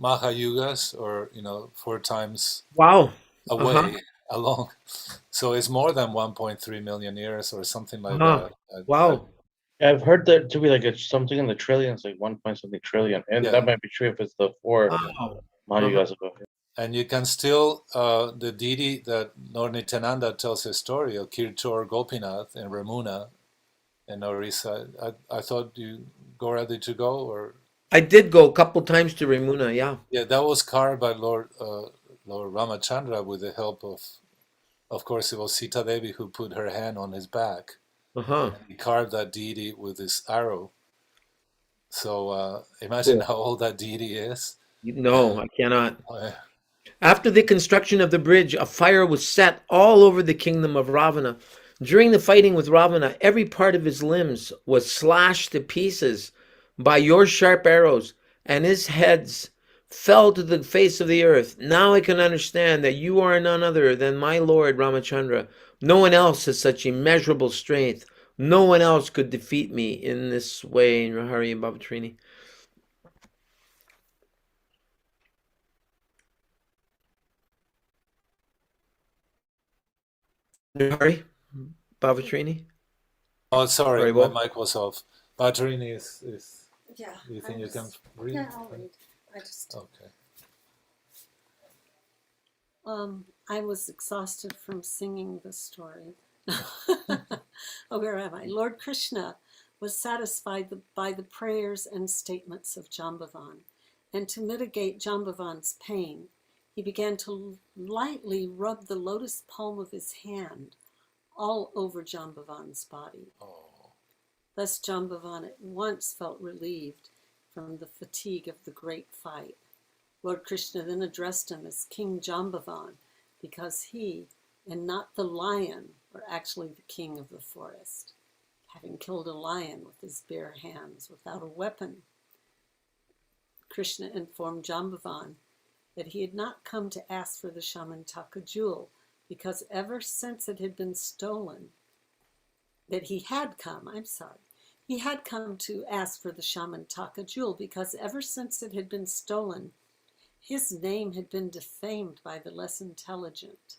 [SPEAKER 4] Mahayugas, or 4 times
[SPEAKER 1] Wow. Uh-huh.
[SPEAKER 4] away along. So it's more than 1.3 million years or something like
[SPEAKER 1] Uh-huh.
[SPEAKER 4] that.
[SPEAKER 1] Wow.
[SPEAKER 7] I've heard that to be like it's something in the trillions, like 1 point something trillion, and
[SPEAKER 4] Yeah,
[SPEAKER 7] that might be true if it's the four
[SPEAKER 4] yeah.
[SPEAKER 1] Wow. Uh-huh.
[SPEAKER 7] Mahayugas ago.
[SPEAKER 4] And you can still, the deity that Lord Nityananda tells his story of Kirchor Gopinath in Ramuna in Orissa. I thought Gaura, did you go? Or
[SPEAKER 1] I did go a couple times to Ramuna, yeah.
[SPEAKER 4] yeah, that was carved by Lord Ramachandra with the help of course, it was Sita Devi who put her hand on his back.
[SPEAKER 1] Uh-huh.
[SPEAKER 4] And he carved that deity with his arrow. So imagine
[SPEAKER 1] Cool.
[SPEAKER 4] how old that deity is.
[SPEAKER 1] No, I cannot.
[SPEAKER 4] Uh,
[SPEAKER 1] After the construction of the bridge, a fire was set all over the kingdom of Ravana. During the fighting with Ravana, every part of his limbs was slashed to pieces by your sharp arrows, and his heads fell to the face of the earth. Now I can understand that you are none other than my lord Ramachandra. No one else has such immeasurable strength. No one else could defeat me in this way. Hari and Bavatrini. Hari, Bavatrini.
[SPEAKER 4] oh, sorry, my
[SPEAKER 1] Haribo.
[SPEAKER 4] mic was off. Batterini is.
[SPEAKER 5] Yeah.
[SPEAKER 4] Do you think you can read?
[SPEAKER 5] Yeah, I'll read. I just.
[SPEAKER 4] Okay.
[SPEAKER 5] I was exhausted from singing the story. Oh, where am I? Lord Krishna was satisfied by the prayers and statements of Jambavan, and to mitigate Jambavan's pain, he began to lightly rub the lotus palm of his hand all over Jambavan's body.
[SPEAKER 4] Oh.
[SPEAKER 5] Thus Jambavan at once felt relieved from the fatigue of the great fight. Lord Krishna then addressed him as King Jambavan, because he, and not the lion, were actually the king of the forest, having killed a lion with his bare hands without a weapon. Krishna informed Jambavan that he had not come to ask for the Shamataka jewel, because ever since it had been stolen, he had come to ask for the Shamataka jewel, because ever since it had been stolen, his name had been defamed by the less intelligent.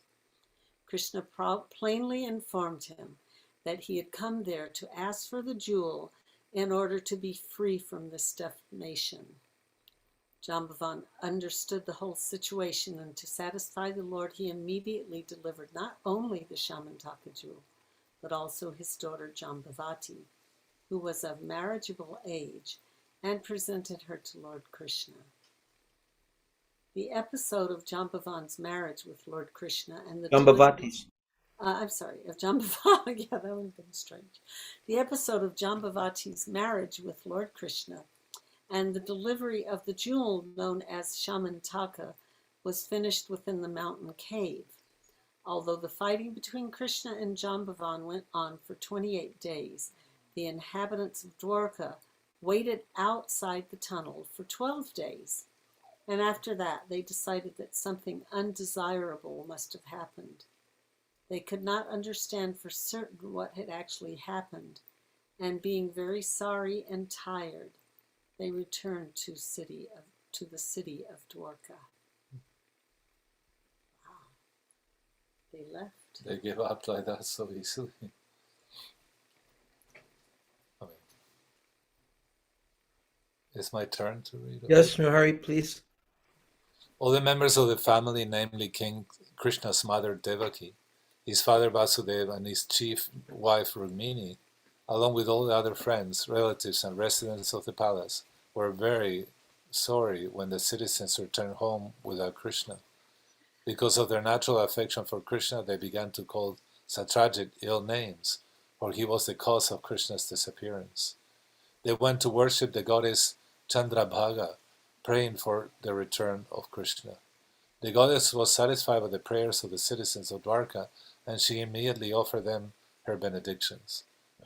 [SPEAKER 5] Krishna plainly informed him that he had come there to ask for the jewel in order to be free from this defamation. Jambavan understood the whole situation, and to satisfy the Lord, he immediately delivered not only the Shamataka jewel, but also his daughter Jambavati, who was of marriageable age, and presented her to Lord Krishna. The episode of Jambavan's marriage with Lord Krishna and the
[SPEAKER 1] Jambavatis.
[SPEAKER 5] of Jambavati, yeah, that would have been strange. The episode of Jambavati's marriage with Lord Krishna and the delivery of the jewel known as Shamantaka was finished within the mountain cave. Although the fighting between Krishna and Jambavan went on for 28 days, the inhabitants of Dwarka waited outside the tunnel for 12 days. And after that, they decided that something undesirable must have happened. They could not understand for certain what had actually happened, and being very sorry and tired, they returned to the city of Dwarka. Wow. They left.
[SPEAKER 4] They give up like that so easily. I mean, it's my turn to read.
[SPEAKER 1] Yes, Hari, please.
[SPEAKER 4] All the members of the family, namely King Krishna's mother Devaki, his father Vasudeva, and his chief wife Rukmini, along with all the other friends, relatives, and residents of the palace, were very sorry when the citizens returned home without Krishna. Because of their natural affection for Krishna, they began to call Satyajit ill names, for he was the cause of Krishna's disappearance. They went to worship the goddess Chandrabhaga, praying for the return of Krishna. The goddess was satisfied with the prayers of the citizens of Dwarka, and she immediately offered them her benedictions.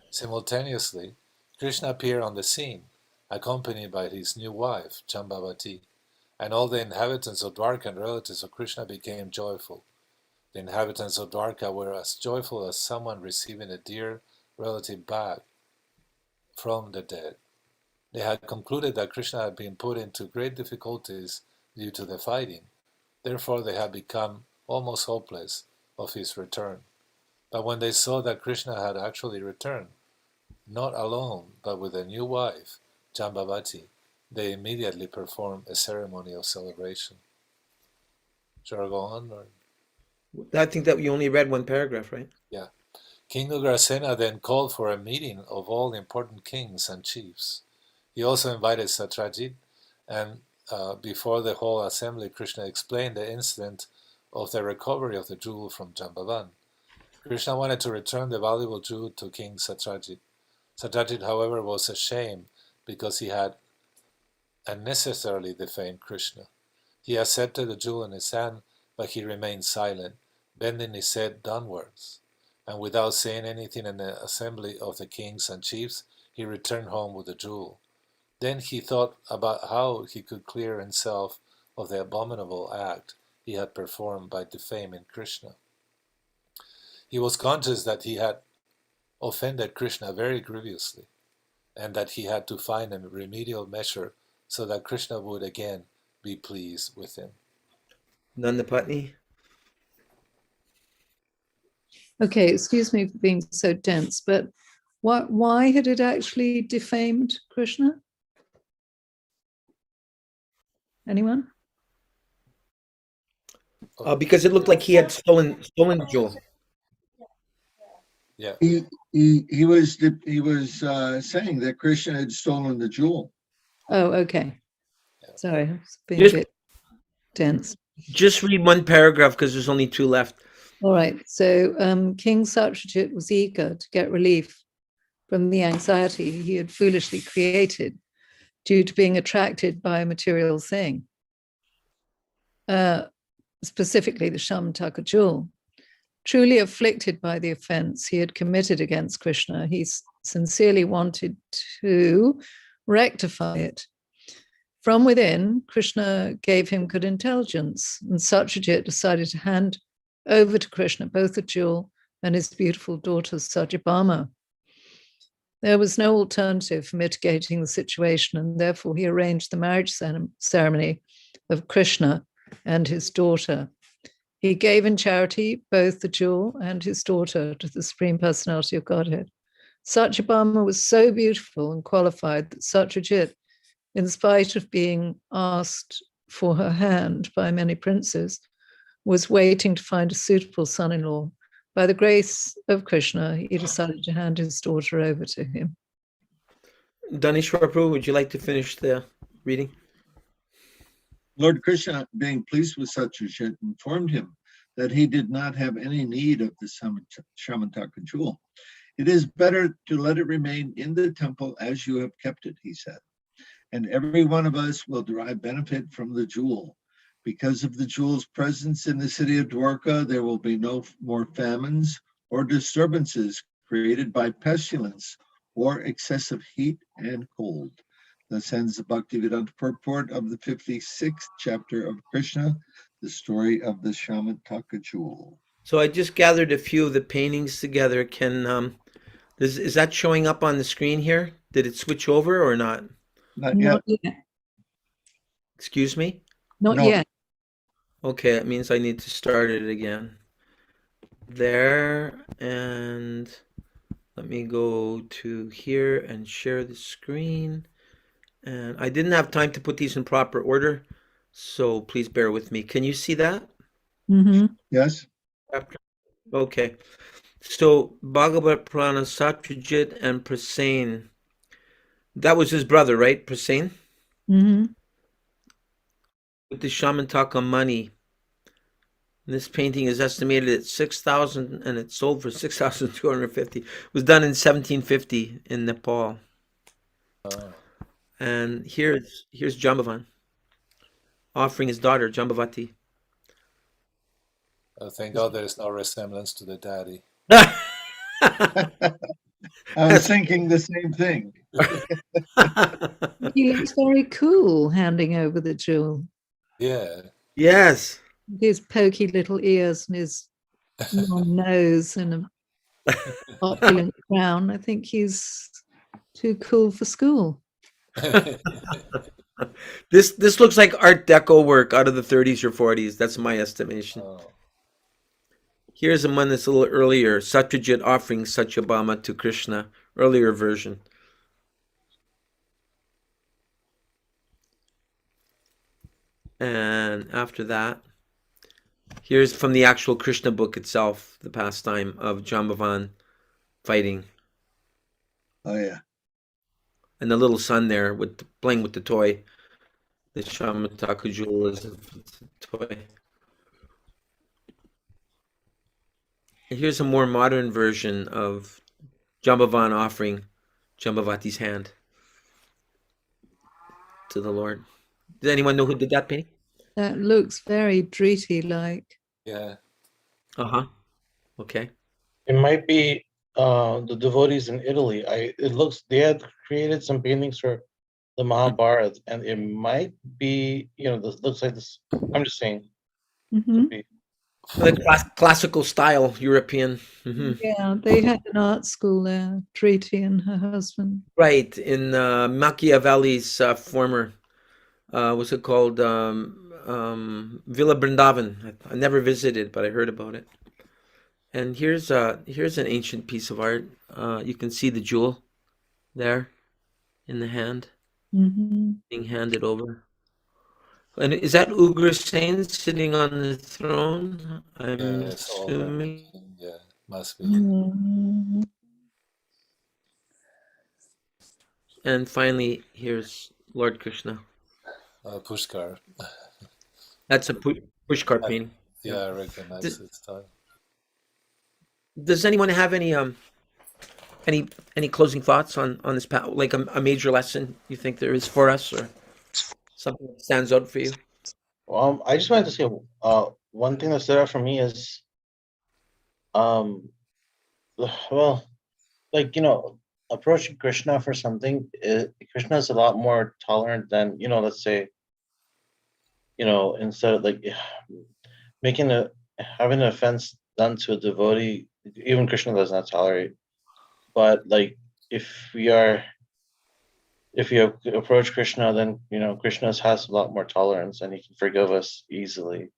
[SPEAKER 4] Simultaneously, Krishna appeared on the scene, accompanied by his new wife, Jambavati, and all the inhabitants of Dwarka and relatives of Krishna became joyful. The inhabitants of Dwarka were as joyful as someone receiving a dear relative back from the dead. They had concluded that Krishna had been put into great difficulties due to the fighting. Therefore, they had become almost hopeless of his return. But when they saw that Krishna had actually returned, not alone, but with a new wife, Jambavati, they immediately performed a ceremony of celebration. Shall I go on? Or?
[SPEAKER 1] I think that you only read one paragraph, right?
[SPEAKER 4] Yeah. King Ugrasena then called for a meeting of all important kings and chiefs. He also invited Satyajit, and before the whole assembly, Krishna explained the incident of the recovery of the jewel from Jambavan. Krishna wanted to return the valuable jewel to King Satyajit. Satyajit, however, was ashamed because he had unnecessarily defamed Krishna. He accepted the jewel in his hand, but he remained silent, bending his head downwards. And without saying anything in the assembly of the kings and chiefs, he returned home with the jewel. Then he thought about how he could clear himself of the abominable act he had performed by defaming Krishna. He was conscious that he had offended Krishna very grievously, and that he had to find a remedial measure so that Krishna would again be pleased with him.
[SPEAKER 1] Nandapatni?
[SPEAKER 6] Okay, excuse me for being so dense, but why had it actually defamed Krishna? Anyone?
[SPEAKER 1] Because it looked like he had stolen the jewel.
[SPEAKER 4] Yeah.
[SPEAKER 9] He was saying that Krishna had stolen the jewel.
[SPEAKER 6] Oh, okay.
[SPEAKER 4] Yeah.
[SPEAKER 6] Sorry, I was being
[SPEAKER 1] Just-
[SPEAKER 6] a bit dense.
[SPEAKER 1] Just read one paragraph because there's only two left.
[SPEAKER 6] All right. So King Satyajit was eager to get relief from the anxiety he had foolishly created due to being attracted by a material thing, specifically the Shamataka jewel. Truly afflicted by the offense he had committed against Krishna, he sincerely wanted to rectify it. From within, Krishna gave him good intelligence, and Satyajit decided to hand over to Krishna both the jewel and his beautiful daughter Satyabhama. There was no alternative for mitigating the situation, and therefore he arranged the marriage ceremony of Krishna and his daughter. He gave in charity both the jewel and his daughter to the Supreme Personality of Godhead. Satyabhama was so beautiful and qualified that Satyajit, in spite of being asked for her hand by many princes, was waiting to find a suitable son-in-law. By the grace of Krishna, he decided to hand his daughter over to him.
[SPEAKER 1] Danishwar Prabhu, would you like to finish the reading?
[SPEAKER 9] Lord Krishna, being pleased with Satyajit, informed him that he did not have any need of the Shamataka jewel. It is better to let it remain in the temple as you have kept it, he said. And every one of us will derive benefit from the jewel. Because of the jewel's presence in the city of Dwarka, there will be no more famines or disturbances created by pestilence or excessive heat and cold. Thus ends the Bhaktivedanta purport of the 56th chapter of Krishna, the story of the Shamataka jewel.
[SPEAKER 1] So I just gathered a few of the paintings together. Is that showing up on the screen here? Did it switch over or not?
[SPEAKER 9] Not yet.
[SPEAKER 1] Excuse me?
[SPEAKER 6] Not
[SPEAKER 9] No.
[SPEAKER 6] yet.
[SPEAKER 1] Okay, that means I need to start it again. There, and let me go to here and share the screen. And I didn't have time to put these in proper order, so please bear with me. Can you see that?
[SPEAKER 6] Mm-hmm.
[SPEAKER 9] Yes.
[SPEAKER 1] Chapter. Okay. So Bhagavad Purana, Satyajit and Prasen. That was his brother, right? Prasen?
[SPEAKER 6] Mm-hmm.
[SPEAKER 1] With the Shamataka money. This painting is estimated at 6,000 and it sold for 6,250. It was done in 1750 in Nepal.
[SPEAKER 4] Oh,
[SPEAKER 1] And here's Jambavan offering his daughter, Jambavati.
[SPEAKER 4] thank God there is no resemblance to the daddy.
[SPEAKER 9] I was thinking the same thing.
[SPEAKER 6] He looks very cool handing over the jewel.
[SPEAKER 4] Yeah.
[SPEAKER 1] Yes.
[SPEAKER 6] His pokey little ears and his long nose and an opulent crown. I think he's too cool for school.
[SPEAKER 1] This looks like Art Deco work out of the 30s or 40s. That's my estimation.
[SPEAKER 4] Oh,
[SPEAKER 1] Here's a one that's a little earlier. Satyajit offering Satyabhama to Krishna. Earlier version. And after that, here's from the actual Krishna book itself, the pastime of Jambavan fighting.
[SPEAKER 9] Oh yeah.
[SPEAKER 1] And the little son there with playing with the toy. The Shamataka jewel is a toy. And here's a more modern version of Jambavan offering Jambavati's hand to the Lord. Does anyone know who did that painting?
[SPEAKER 6] That looks very Driti like.
[SPEAKER 4] yeah.
[SPEAKER 1] Uh-huh. Okay.
[SPEAKER 7] It might be the devotees in Italy. It looks they had created some paintings for the Mahabharata, and it might be, this looks like this. I'm just saying,
[SPEAKER 6] Mm-hmm.
[SPEAKER 7] could be.
[SPEAKER 1] Like classical style European. Hmm.
[SPEAKER 6] Yeah, they had an art school there, Driti and her husband.
[SPEAKER 1] Right. In Machiavelli's former, what's it called? Villa Brindavan. I never visited, but I heard about it. And here's an ancient piece of art. You can see the jewel there in the hand
[SPEAKER 6] Mm-hmm.
[SPEAKER 1] being handed over. And is that Ugrasen sitting on the throne? I'm
[SPEAKER 4] Yeah, it's all very
[SPEAKER 1] assuming.
[SPEAKER 4] yeah, must be.
[SPEAKER 6] Mm-hmm.
[SPEAKER 1] And finally, here's Lord Krishna.
[SPEAKER 4] Pushkar.
[SPEAKER 1] That's a pushcart
[SPEAKER 4] I,
[SPEAKER 1] painting.
[SPEAKER 4] yeah,
[SPEAKER 1] Yeah.
[SPEAKER 4] I recognize
[SPEAKER 1] Does,
[SPEAKER 4] its style.
[SPEAKER 1] does anyone have any any closing thoughts on this like a major lesson you think there is for us, or something that stands out for you?
[SPEAKER 7] I just wanted to say, one thing that stood out for me is, um, well, like approaching Krishna for something. Krishna is a lot more tolerant than, let's say, instead of like making a having an offense done to a devotee, even Krishna does not tolerate. But like if we are if you approach Krishna, then Krishna has a lot more tolerance and he can forgive us easily.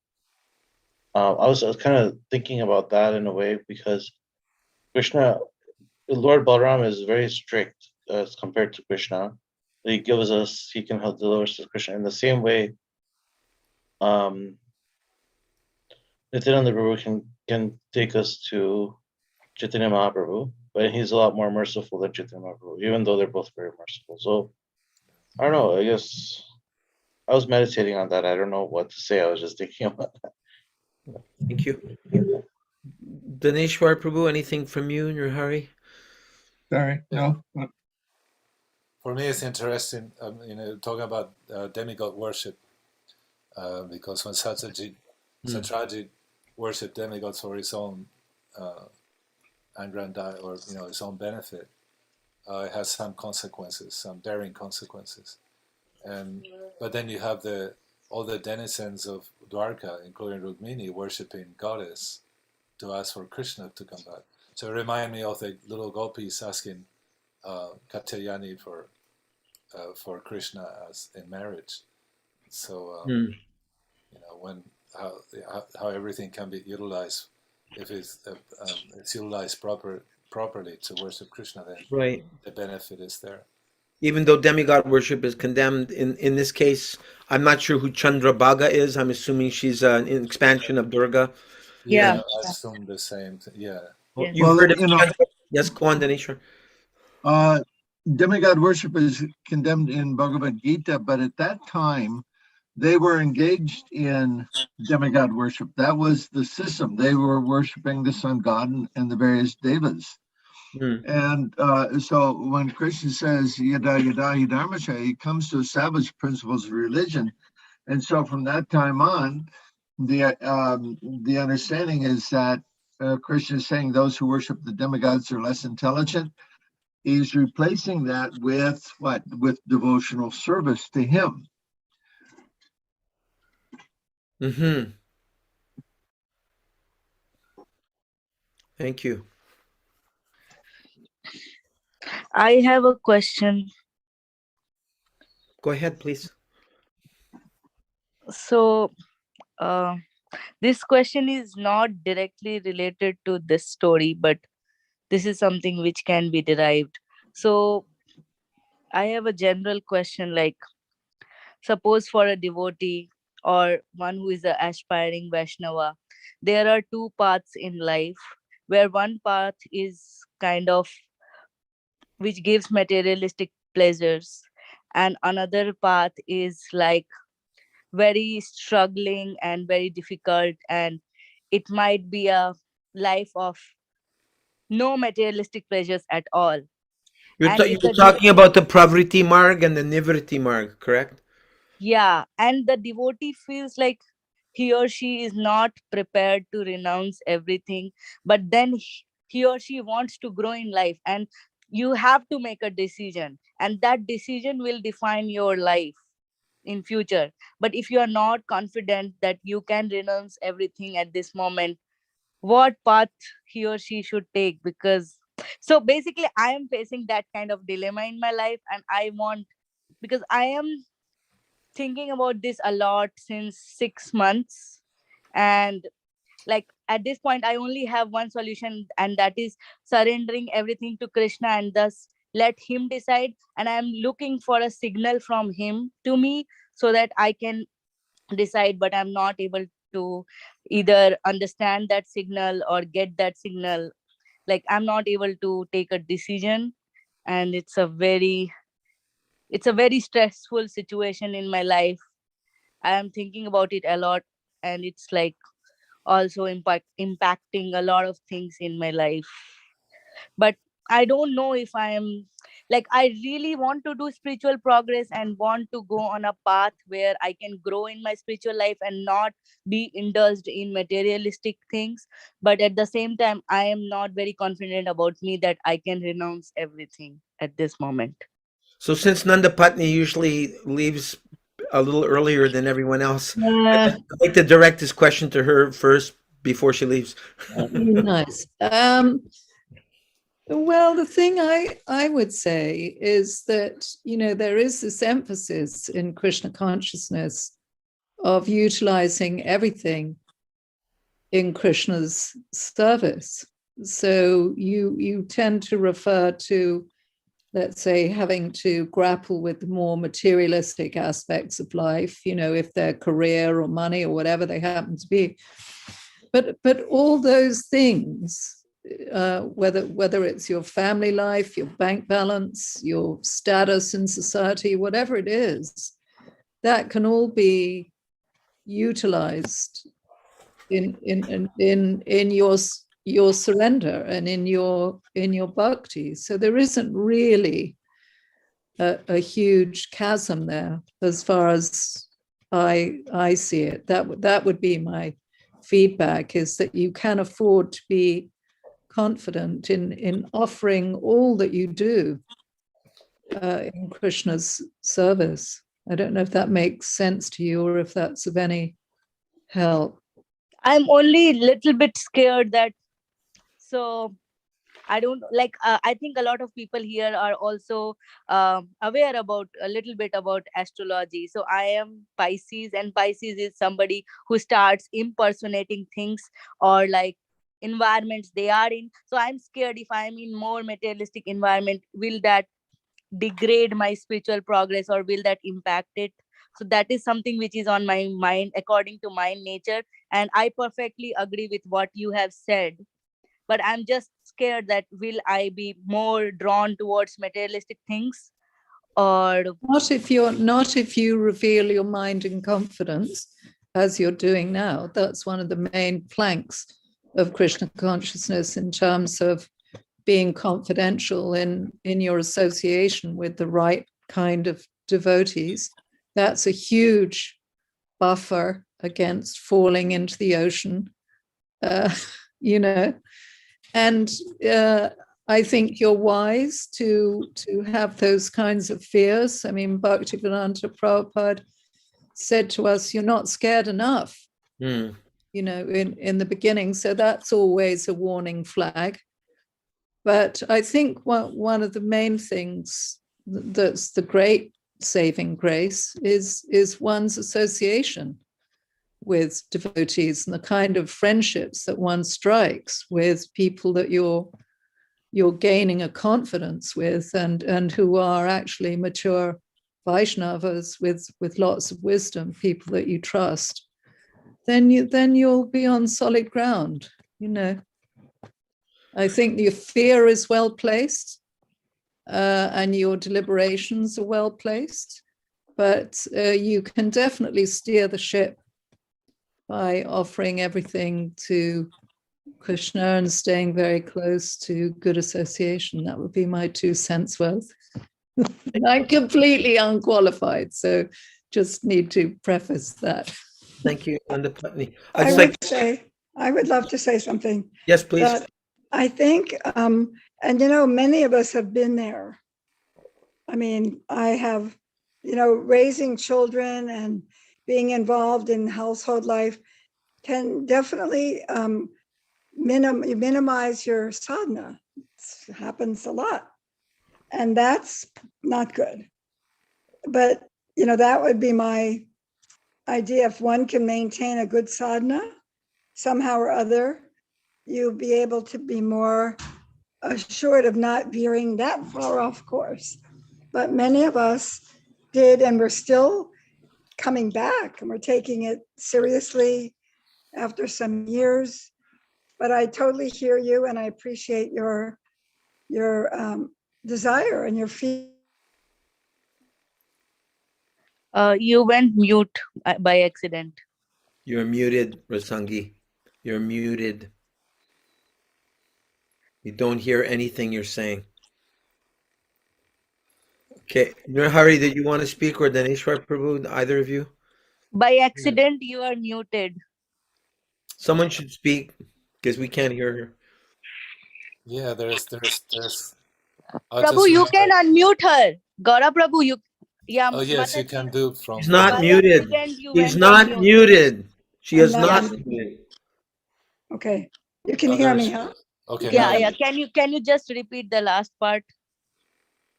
[SPEAKER 7] I was kind of thinking about that in a way because Krishna, Lord Balaram is very strict as compared to Krishna. He can help deliver us to Krishna in the same way. Um, Nityananda Prabhu can take us to Chaitanya Mahaprabhu, but he's a lot more merciful than Chaitanya Mahaprabhu, even though they're both very merciful. So I don't know. I guess I was meditating on that. I don't know what to say. I was just thinking about
[SPEAKER 1] Thank you.
[SPEAKER 7] that.
[SPEAKER 1] Daneshwar Prabhu, anything from you in your hurry?
[SPEAKER 9] Sorry.
[SPEAKER 4] Yeah.
[SPEAKER 9] No.
[SPEAKER 4] For me, it's interesting, talking about demigod worship, because when Satyajit worshipped demigods for his own aggrandizement or his own benefit, it has some consequences, some daring consequences. But then you have all the denizens of Dwarka, including Rukmini, worshipping goddess to ask for Krishna to come back. So it reminded me of the little gopis asking Katyayani for Krishna as in marriage. So
[SPEAKER 1] Hmm.
[SPEAKER 4] when how everything can be utilized, if it's utilized properly to worship Krishna, then
[SPEAKER 1] Right.
[SPEAKER 4] the benefit is there.
[SPEAKER 1] even though demigod worship is condemned in this case. I'm not sure who Chandrabhaga is. I'm assuming she's an expansion of Durga.
[SPEAKER 8] Yeah.
[SPEAKER 4] Yeah, I assume the same. Yeah.
[SPEAKER 8] Yes.
[SPEAKER 1] You've
[SPEAKER 9] Well,
[SPEAKER 1] heard of Chandra? Yes, go on, Dinesh.
[SPEAKER 9] uh, demigod worship is condemned in Bhagavad Gita, but at that time, they were engaged in demigod worship. That was the system. They were worshiping the sun god and the various devas.
[SPEAKER 1] Mm.
[SPEAKER 9] And so when Krishna says yada yada yadharmasha, he comes to establish principles of religion. And so from that time on, the understanding is that Krishna is saying those who worship the demigods are less intelligent. He's replacing that with what? With devotional service to him.
[SPEAKER 1] Mm-hmm. Thank you.
[SPEAKER 8] I have a question.
[SPEAKER 1] Go ahead, please.
[SPEAKER 8] So, uh, this question is not directly related to this story, but this is something which can be derived. So, I have a general question like, suppose for a devotee or one who is an aspiring Vaishnava, there are two paths in life where one path is kind of which gives materialistic pleasures, and another path is like very struggling and very difficult, and it might be a life of no materialistic pleasures at all. And if
[SPEAKER 1] You're
[SPEAKER 8] the
[SPEAKER 1] talking about the Pravriti Marg and the Nivriti Marg, correct?
[SPEAKER 8] yeah, and the devotee feels like he or she is not prepared to renounce everything, but then he or she wants to grow in life, and you have to make a decision, and that decision will define your life in future. But if you are not confident that you can renounce everything at this moment, what path he or she should take? Because so basically I am facing that kind of dilemma in my life, and I want, because I am thinking about this a lot since 6 months, and like at this point I only have one solution, and that is surrendering everything to Krishna and thus let him decide. And I am looking for a signal from him to me so that I can decide, but I'm not able to either understand that signal or get that signal. Like I'm not able to take a decision, and it's a very stressful situation in my life. I am thinking about it a lot, and it's like also impacting a lot of things in my life. But I don't know if I am, like, I really want to do spiritual progress and want to go on a path where I can grow in my spiritual life and not be indulged in materialistic things. But at the same time, I am not very confident about me that I can renounce everything at this moment.
[SPEAKER 1] So since Nanda Patni usually leaves a little earlier than everyone else,
[SPEAKER 8] Uh,
[SPEAKER 1] I'd like to direct this question to her first before she leaves.
[SPEAKER 6] Nice. Well, the thing I would say is that, there is this emphasis in Krishna consciousness of utilizing everything in Krishna's service. So you tend to refer to, let's say, having to grapple with the more materialistic aspects of life, if they're career or money or whatever they happen to be. But all those things, whether it's your family life, your bank balance, your status in society, whatever it is, that can all be utilized in your surrender and in your bhakti. So there isn't really a huge chasm there as far as I see it. That would be my feedback, is that you can afford to be confident in offering all that you do in Krishna's service. I don't know if that makes sense to you or if that's of any help.
[SPEAKER 8] I'm only little bit scared that, so I don't like. I think a lot of people here are also aware about a little bit about astrology. So I am Pisces, and Pisces is somebody who starts impersonating things or like environments they are in. So I'm scared if I'm in more materialistic environment, will that degrade my spiritual progress, or will that impact it? So that is something which is on my mind according to my nature. And I perfectly agree with what you have said, but I'm just scared that will I be more drawn towards materialistic things, or
[SPEAKER 6] Not if you reveal your mind in confidence, as you're doing now. That's one of the main planks of Krishna consciousness in terms of being confidential in your association with the right kind of devotees. That's a huge buffer against falling into the ocean, uh, you know. And I think you're wise to have those kinds of fears. I mean, Bhaktivedanta Prabhupada said to us, "You're not scared enough,"
[SPEAKER 1] Hmm.
[SPEAKER 6] in the beginning. So that's always a warning flag. But I think one of the main things that's the great saving grace is one's association with devotees and the kind of friendships that one strikes with people that you're gaining a confidence with, and who are actually mature Vaishnavas with lots of wisdom, people that you trust. Then you'll be on solid ground. I think your fear is well placed, and your deliberations are well placed, but you can definitely steer the ship by offering everything to Krishna and staying very close to good association. That would be my 2 cents worth. I'm completely unqualified, so just need to preface that.
[SPEAKER 1] Thank you, Nandapatni.
[SPEAKER 3] I would love to say something.
[SPEAKER 1] Yes, please.
[SPEAKER 3] That I think, and many of us have been there. I mean, I have, raising children and being involved in household life can definitely minimize your sadhana. It happens a lot. And that's not good. But, that would be my idea. If one can maintain a good sadhana, somehow or other, you'll be able to be more assured of not veering that far off course. But many of us did, and we're still coming back, and we're taking it seriously after some years. But I totally hear you, and I appreciate your desire and your feeling.
[SPEAKER 8] You went mute by accident.
[SPEAKER 1] You're muted, Rasangi. You're muted. You don't hear anything you're saying. Okay, Nurhari, did you want to speak, or Daneshwar Prabhu, either of you?
[SPEAKER 8] By accident, you are muted.
[SPEAKER 1] Someone should speak because we can't hear her.
[SPEAKER 4] Yeah, there's. I'll
[SPEAKER 8] Prabhu,
[SPEAKER 4] just
[SPEAKER 8] you
[SPEAKER 4] remember.
[SPEAKER 8] can unmute her. Gaura Prabhu, you. Yeah,
[SPEAKER 4] Oh yes, you can
[SPEAKER 8] Mataji.
[SPEAKER 4] do
[SPEAKER 1] He's
[SPEAKER 4] from
[SPEAKER 1] not
[SPEAKER 8] By
[SPEAKER 1] muted.
[SPEAKER 8] accident, you
[SPEAKER 1] He's
[SPEAKER 8] went on
[SPEAKER 1] not
[SPEAKER 8] mute.
[SPEAKER 1] muted. She
[SPEAKER 3] I'm
[SPEAKER 1] is
[SPEAKER 3] not
[SPEAKER 1] not
[SPEAKER 3] muted.
[SPEAKER 1] muted.
[SPEAKER 3] Okay, you can
[SPEAKER 4] Oh,
[SPEAKER 3] hear
[SPEAKER 4] there
[SPEAKER 3] me,
[SPEAKER 4] she
[SPEAKER 3] huh?
[SPEAKER 4] is. Okay,
[SPEAKER 8] Yeah,
[SPEAKER 4] now.
[SPEAKER 8] yeah. Can you just repeat the last part?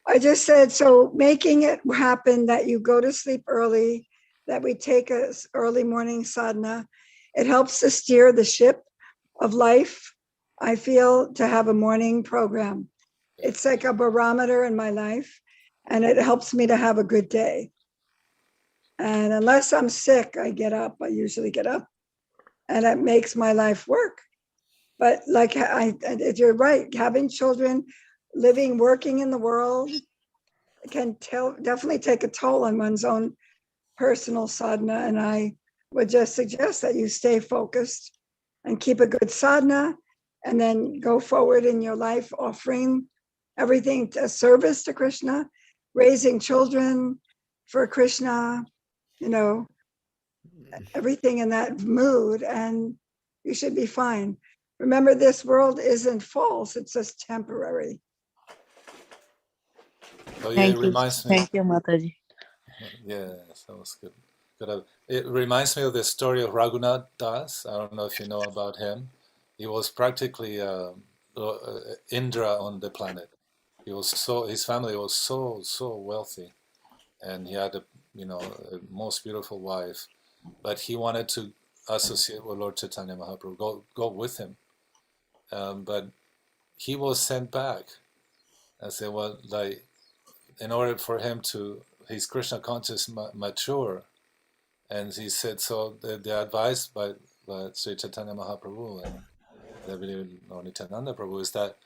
[SPEAKER 3] I just said, so making it happen that you go to sleep early, that we take a early morning sadhana, it helps to steer the ship of life. I feel to have a morning program. It's like a barometer in my life, and it helps me to have a good day. And unless I'm sick, I get up. I usually get up, and it makes my life work. But like you're right, having children, living, working in the world can definitely take a toll on one's own personal sadhana. And I would just suggest that you stay focused and keep a good sadhana, and then go forward in your life, offering everything to service to Krishna, raising children for Krishna, everything in that mood, and you should be fine. Remember, this world isn't false, it's just temporary.
[SPEAKER 4] Oh yeah, it
[SPEAKER 8] Thank you.
[SPEAKER 4] reminds me.
[SPEAKER 8] Thank you, Mataji.
[SPEAKER 4] Yeah, that was good. It reminds me of the story of Raghunath Das. I don't know if you know about him. He was practically Indra on the planet. His family was so wealthy, and he had a most beautiful wife, but he wanted to associate with Lord Chaitanya Mahaprabhu, go with him, but he was sent back. I said, well, like in order for him to his Krishna conscious mature, and he said so. The advice by Sri Chaitanya Mahaprabhu and I believe Nityananda Prabhu is that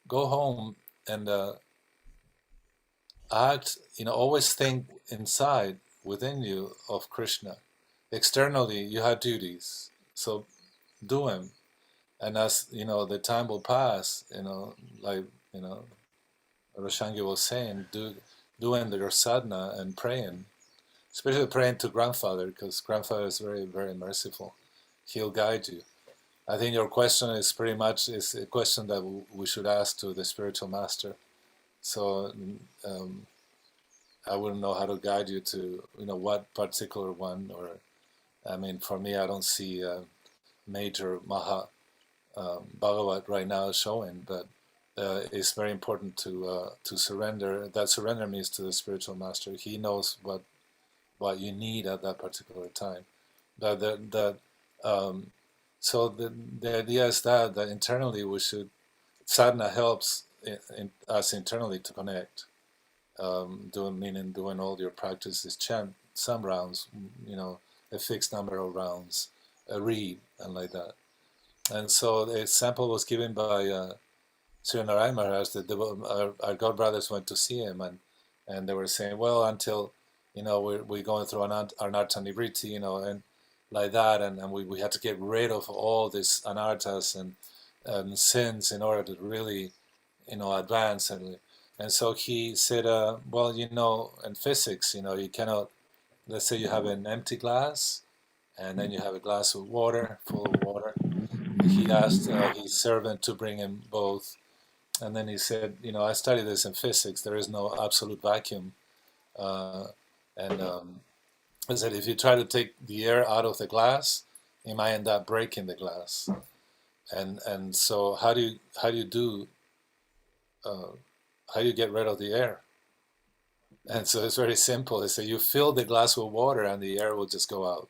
[SPEAKER 4] go home and act. Always think inside within you of Krishna. Externally, you have duties, so do them. And as the time will pass. Like Roshangi was saying, doing your sadhana and praying, especially praying to grandfather, because grandfather is very, very merciful. He'll guide you. I think your question is pretty much is a question that we should ask to the spiritual master. So I wouldn't know how to guide you to what particular one, or I mean, for me, I don't see major Maha Bhagavat right now showing, but it's very important to surrender. That surrender means to the spiritual master. He knows what you need at that particular time. So the idea is that internally we should, sadhana helps in us internally to connect. Doing all your practices, chant some rounds, a fixed number of rounds, read and like that. And so the example was given by Sri Narayan Maharaj that our God brothers went to see him, and they were saying, well, until we're going through an anartha nivriti, and like that, and we had to get rid of all these anarthas and sins in order to really advance. And so he said, well, in physics, you cannot, let's say you have an empty glass and then you have a glass of water, full of water. He asked his servant to bring him both. And then he said, I studied this in physics. There is no absolute vacuum. And I said, if you try to take the air out of the glass, you might end up breaking the glass. And so how do you get rid of the air? And so it's very simple. They say you fill the glass with water and the air will just go out.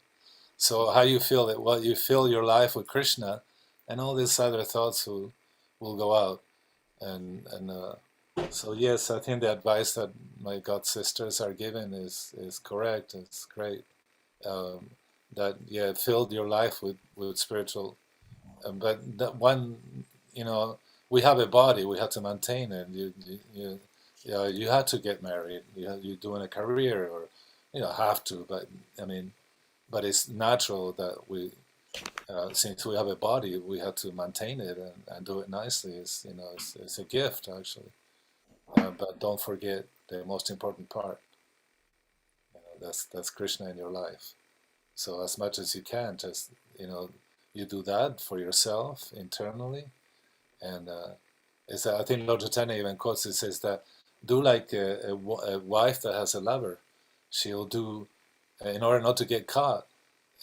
[SPEAKER 4] So how you feel it? Well, you fill your life with Krishna, and all these other thoughts will go out. And so yes, I think the advice that my god sisters are giving is correct. It's great. That filled your life with spiritual. But that one, we have a body. We have to maintain it. You have to get married. You're doing a career, or have to. But I mean, but it's natural that we. Since we have a body, we have to maintain it and do it nicely. It's a gift actually, but don't forget the most important part. That's Krishna in your life. So as much as you can, just you do that for yourself internally, and I think Lord Chaitanya even quotes it, says that do like a wife that has a lover. She'll do in order not to get caught.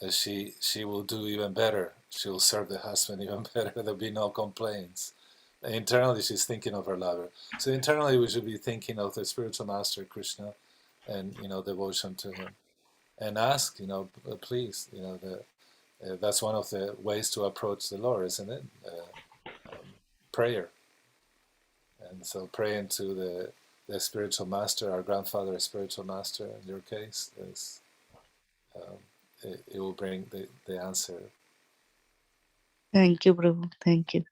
[SPEAKER 4] She will do even better. She will serve the husband even better. There'll be no complaints. Internally, she's thinking of her lover. So internally, we should be thinking of the spiritual master Krishna, and devotion to him, and ask, please, that's one of the ways to approach the Lord, isn't it? Prayer. And so praying to the spiritual master, our grandfather, spiritual master, in your case, is. It will bring the answer.
[SPEAKER 8] Thank you, Prabhu. Thank you.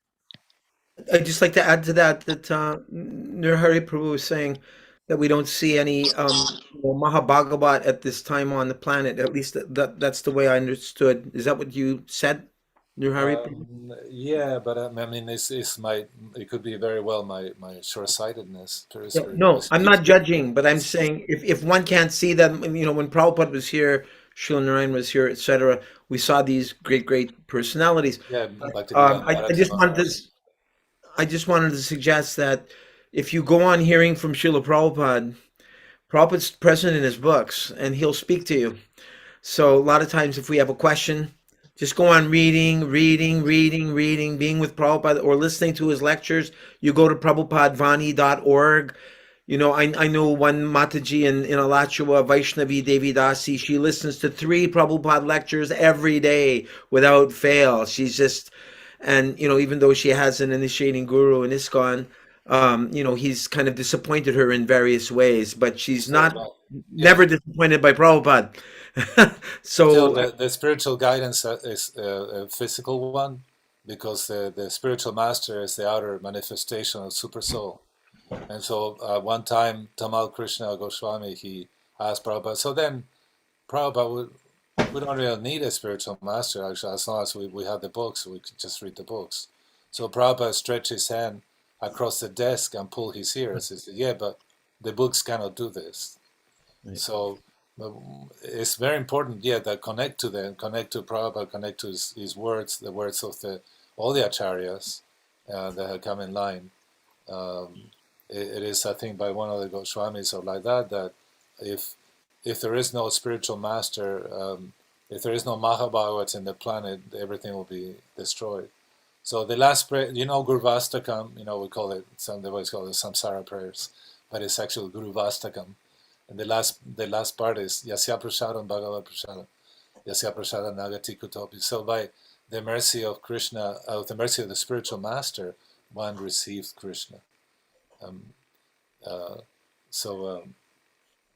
[SPEAKER 1] I'd just like to add to that Nirhari Prabhu was saying that we don't see any Mahabhagavat at this time on the planet. At least that's the way I understood. Is that what you said, Nirhari Prabhu?
[SPEAKER 4] Yeah, but I mean, it could be very well my short-sightedness.
[SPEAKER 1] No, I'm not judging, but I'm saying if one can't see that, when Prabhupada was here, Srila Narayan was here, etc., we saw these great personalities.
[SPEAKER 4] Yeah,
[SPEAKER 1] I just wanted to suggest that if you go on hearing from Srila Prabhupada, Prabhupada's present in his books, and he'll speak to you. So a lot of times if we have a question, just go on reading, being with Prabhupada or listening to his lectures. You go to prabhupadvani.org. I know one Mataji in Alachua, Vaishnavi Devi Dasi, she listens to 3 Prabhupada lectures every day without fail. She's just, and even though she has an initiating guru in ISKCON, he's kind of disappointed her in various ways, but she's
[SPEAKER 4] Still,
[SPEAKER 1] not
[SPEAKER 4] yeah.
[SPEAKER 1] never disappointed by Prabhupada.
[SPEAKER 4] Still,
[SPEAKER 1] So
[SPEAKER 4] the spiritual guidance is a physical one, because the spiritual master is the outer manifestation of super soul. And so one time, Tamal Krishna Goswami, he asked Prabhupada, so then Prabhupada, we don't really need a spiritual master, actually, as long as we have the books, we could just read the books. So Prabhupada stretched his hand across the desk and pulled his ears. He said, yeah, but the books cannot do this.
[SPEAKER 1] Right.
[SPEAKER 4] So it's very important, yeah, that connect to Prabhupada, connect to his words, the words of all the acharyas that have come in line. It is, I think, by one of the Goswamis or like that if there is no spiritual master, if there is no Mahabhagavats in the planet, everything will be destroyed. So the last prayer, Gurvastakam, we call it, the way it's called the Samsara prayers, but it's actually Gurvastakam. And the last part is Yasya Prasadam Bhagavad Prasadam, Yasya Prasadam Nagati Kutopi. So by the mercy of Krishna, the mercy of the spiritual master, one receives Krishna.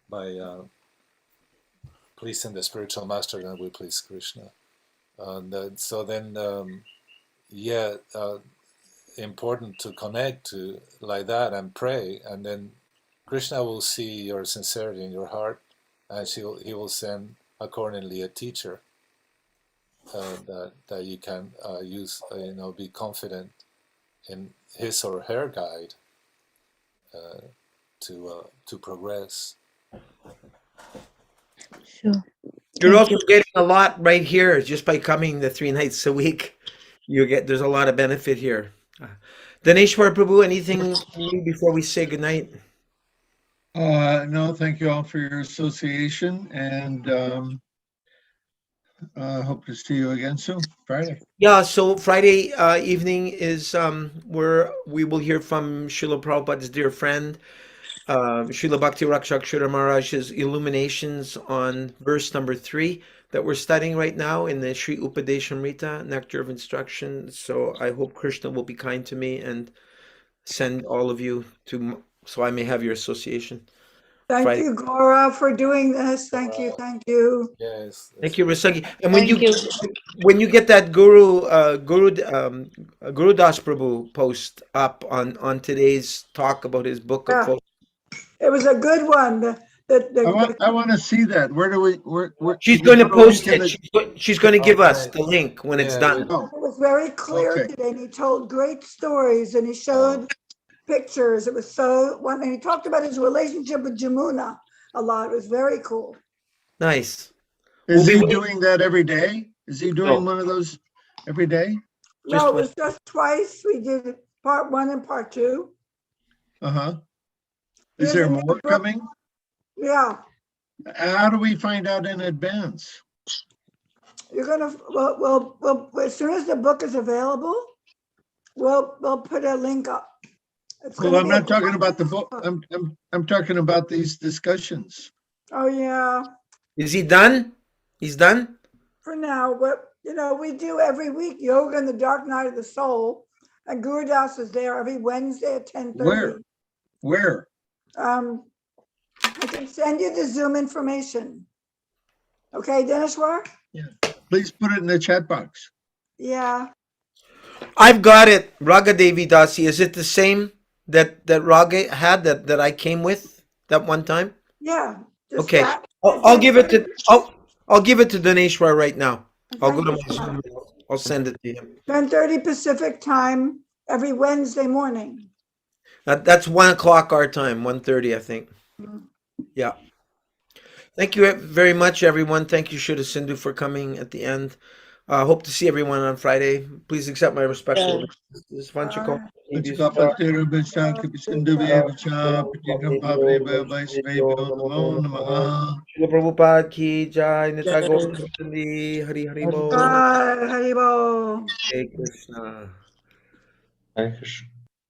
[SPEAKER 4] By pleasing the spiritual master, then we please Krishna. So then, important to connect to like that and pray, and then Krishna will see your sincerity in your heart, and he will send accordingly a teacher that you can use, be confident in his or her guide to progress.
[SPEAKER 8] Sure.
[SPEAKER 1] you're
[SPEAKER 8] Thank
[SPEAKER 1] also
[SPEAKER 8] you.
[SPEAKER 1] getting a lot right here just by coming the 3 nights a week. There's a lot of benefit here. Daneshwar Prabhu, anything from you before we say goodnight?
[SPEAKER 9] No, thank you all for your association, and hope to see you again soon, Friday.
[SPEAKER 1] Yeah, so Friday evening is where we will hear from Srila Prabhupada's dear friend, Srila Bhakti Rakshakshara Maharaj's illuminations on verse number 3 that we're studying right now in the Sri Upadeshamrita, Nectar of Instruction. So I hope Krishna will be kind to me and send all of you so I may have your association.
[SPEAKER 3] Thank
[SPEAKER 1] Friday.
[SPEAKER 3] you, Gaura, for doing this. Thank you. Thank you.
[SPEAKER 4] Yes.
[SPEAKER 1] Thank you, Rasagi. And
[SPEAKER 8] Thank you.
[SPEAKER 1] when you get that Guru Das Prabhu post up on today's talk about his book of
[SPEAKER 3] Yeah.
[SPEAKER 1] folk,
[SPEAKER 3] It was a good one.
[SPEAKER 9] I want to see that. Where do we? Where?
[SPEAKER 1] she's
[SPEAKER 9] Did you
[SPEAKER 1] going to
[SPEAKER 9] put a link
[SPEAKER 1] post
[SPEAKER 9] in
[SPEAKER 1] it.
[SPEAKER 9] the?
[SPEAKER 1] She's going to give us
[SPEAKER 4] Okay.
[SPEAKER 1] the link when it's
[SPEAKER 4] Yeah,
[SPEAKER 1] done.
[SPEAKER 9] Oh,
[SPEAKER 3] It was very clear
[SPEAKER 9] okay.
[SPEAKER 3] today, and he told great stories, and he showed pictures. It was so one, and he talked about his relationship with Jamuna a lot. It was very cool.
[SPEAKER 1] Nice.
[SPEAKER 9] Is
[SPEAKER 1] We'll be
[SPEAKER 9] he
[SPEAKER 1] waiting.
[SPEAKER 9] doing that every day? Is he doing
[SPEAKER 1] No,
[SPEAKER 9] one of those every day?
[SPEAKER 3] No,
[SPEAKER 1] just
[SPEAKER 3] it was just twice. We did part 1 and part 2.
[SPEAKER 9] Is
[SPEAKER 3] Here's
[SPEAKER 9] there
[SPEAKER 3] a new
[SPEAKER 9] more
[SPEAKER 3] book.
[SPEAKER 9] coming?
[SPEAKER 3] Yeah,
[SPEAKER 9] How do we find out in advance?
[SPEAKER 3] you're gonna. Well, as soon as the book is available, we'll put a link up. It's
[SPEAKER 9] Well,
[SPEAKER 3] gonna
[SPEAKER 9] I'm
[SPEAKER 3] be a
[SPEAKER 9] not talking about the
[SPEAKER 3] gorgeous
[SPEAKER 9] book. I'm talking about these discussions.
[SPEAKER 3] Oh yeah.
[SPEAKER 1] Is he done? He's done?
[SPEAKER 3] For now, what we do every week yoga in the dark night of the soul, and Guru Das is there every Wednesday at 10:30.
[SPEAKER 9] Where?
[SPEAKER 3] I can send you the Zoom information. Okay, Dineshwar?
[SPEAKER 9] Yeah. Please put it in the chat box.
[SPEAKER 3] Yeah.
[SPEAKER 1] I've got it. Raga Devi Dasi. Is it the same that Raga had that I came with that one time?
[SPEAKER 3] Yeah. Just
[SPEAKER 1] Okay.
[SPEAKER 3] that.
[SPEAKER 1] I'll give it to I'll give it to Daneshwar right now. I'll go
[SPEAKER 3] Thank
[SPEAKER 1] to
[SPEAKER 3] you
[SPEAKER 1] my
[SPEAKER 3] so much.
[SPEAKER 1] Zoom. I'll send it to him.
[SPEAKER 3] 10:30 Pacific time every Wednesday morning.
[SPEAKER 1] That's 1 o'clock our time, 1:30, I think. Yeah. Thank you very much, everyone. Thank you, Shuddha Sindhu, for coming at the end. Hope to see everyone on Friday. Please accept my respectful regards. Vanchakam. Srila Prabhupada ki jai. Nitai Gaura Hari Hari Bol.
[SPEAKER 3] Bye. Haribol.
[SPEAKER 1] Hare Krishna.
[SPEAKER 7] Hare Krishna.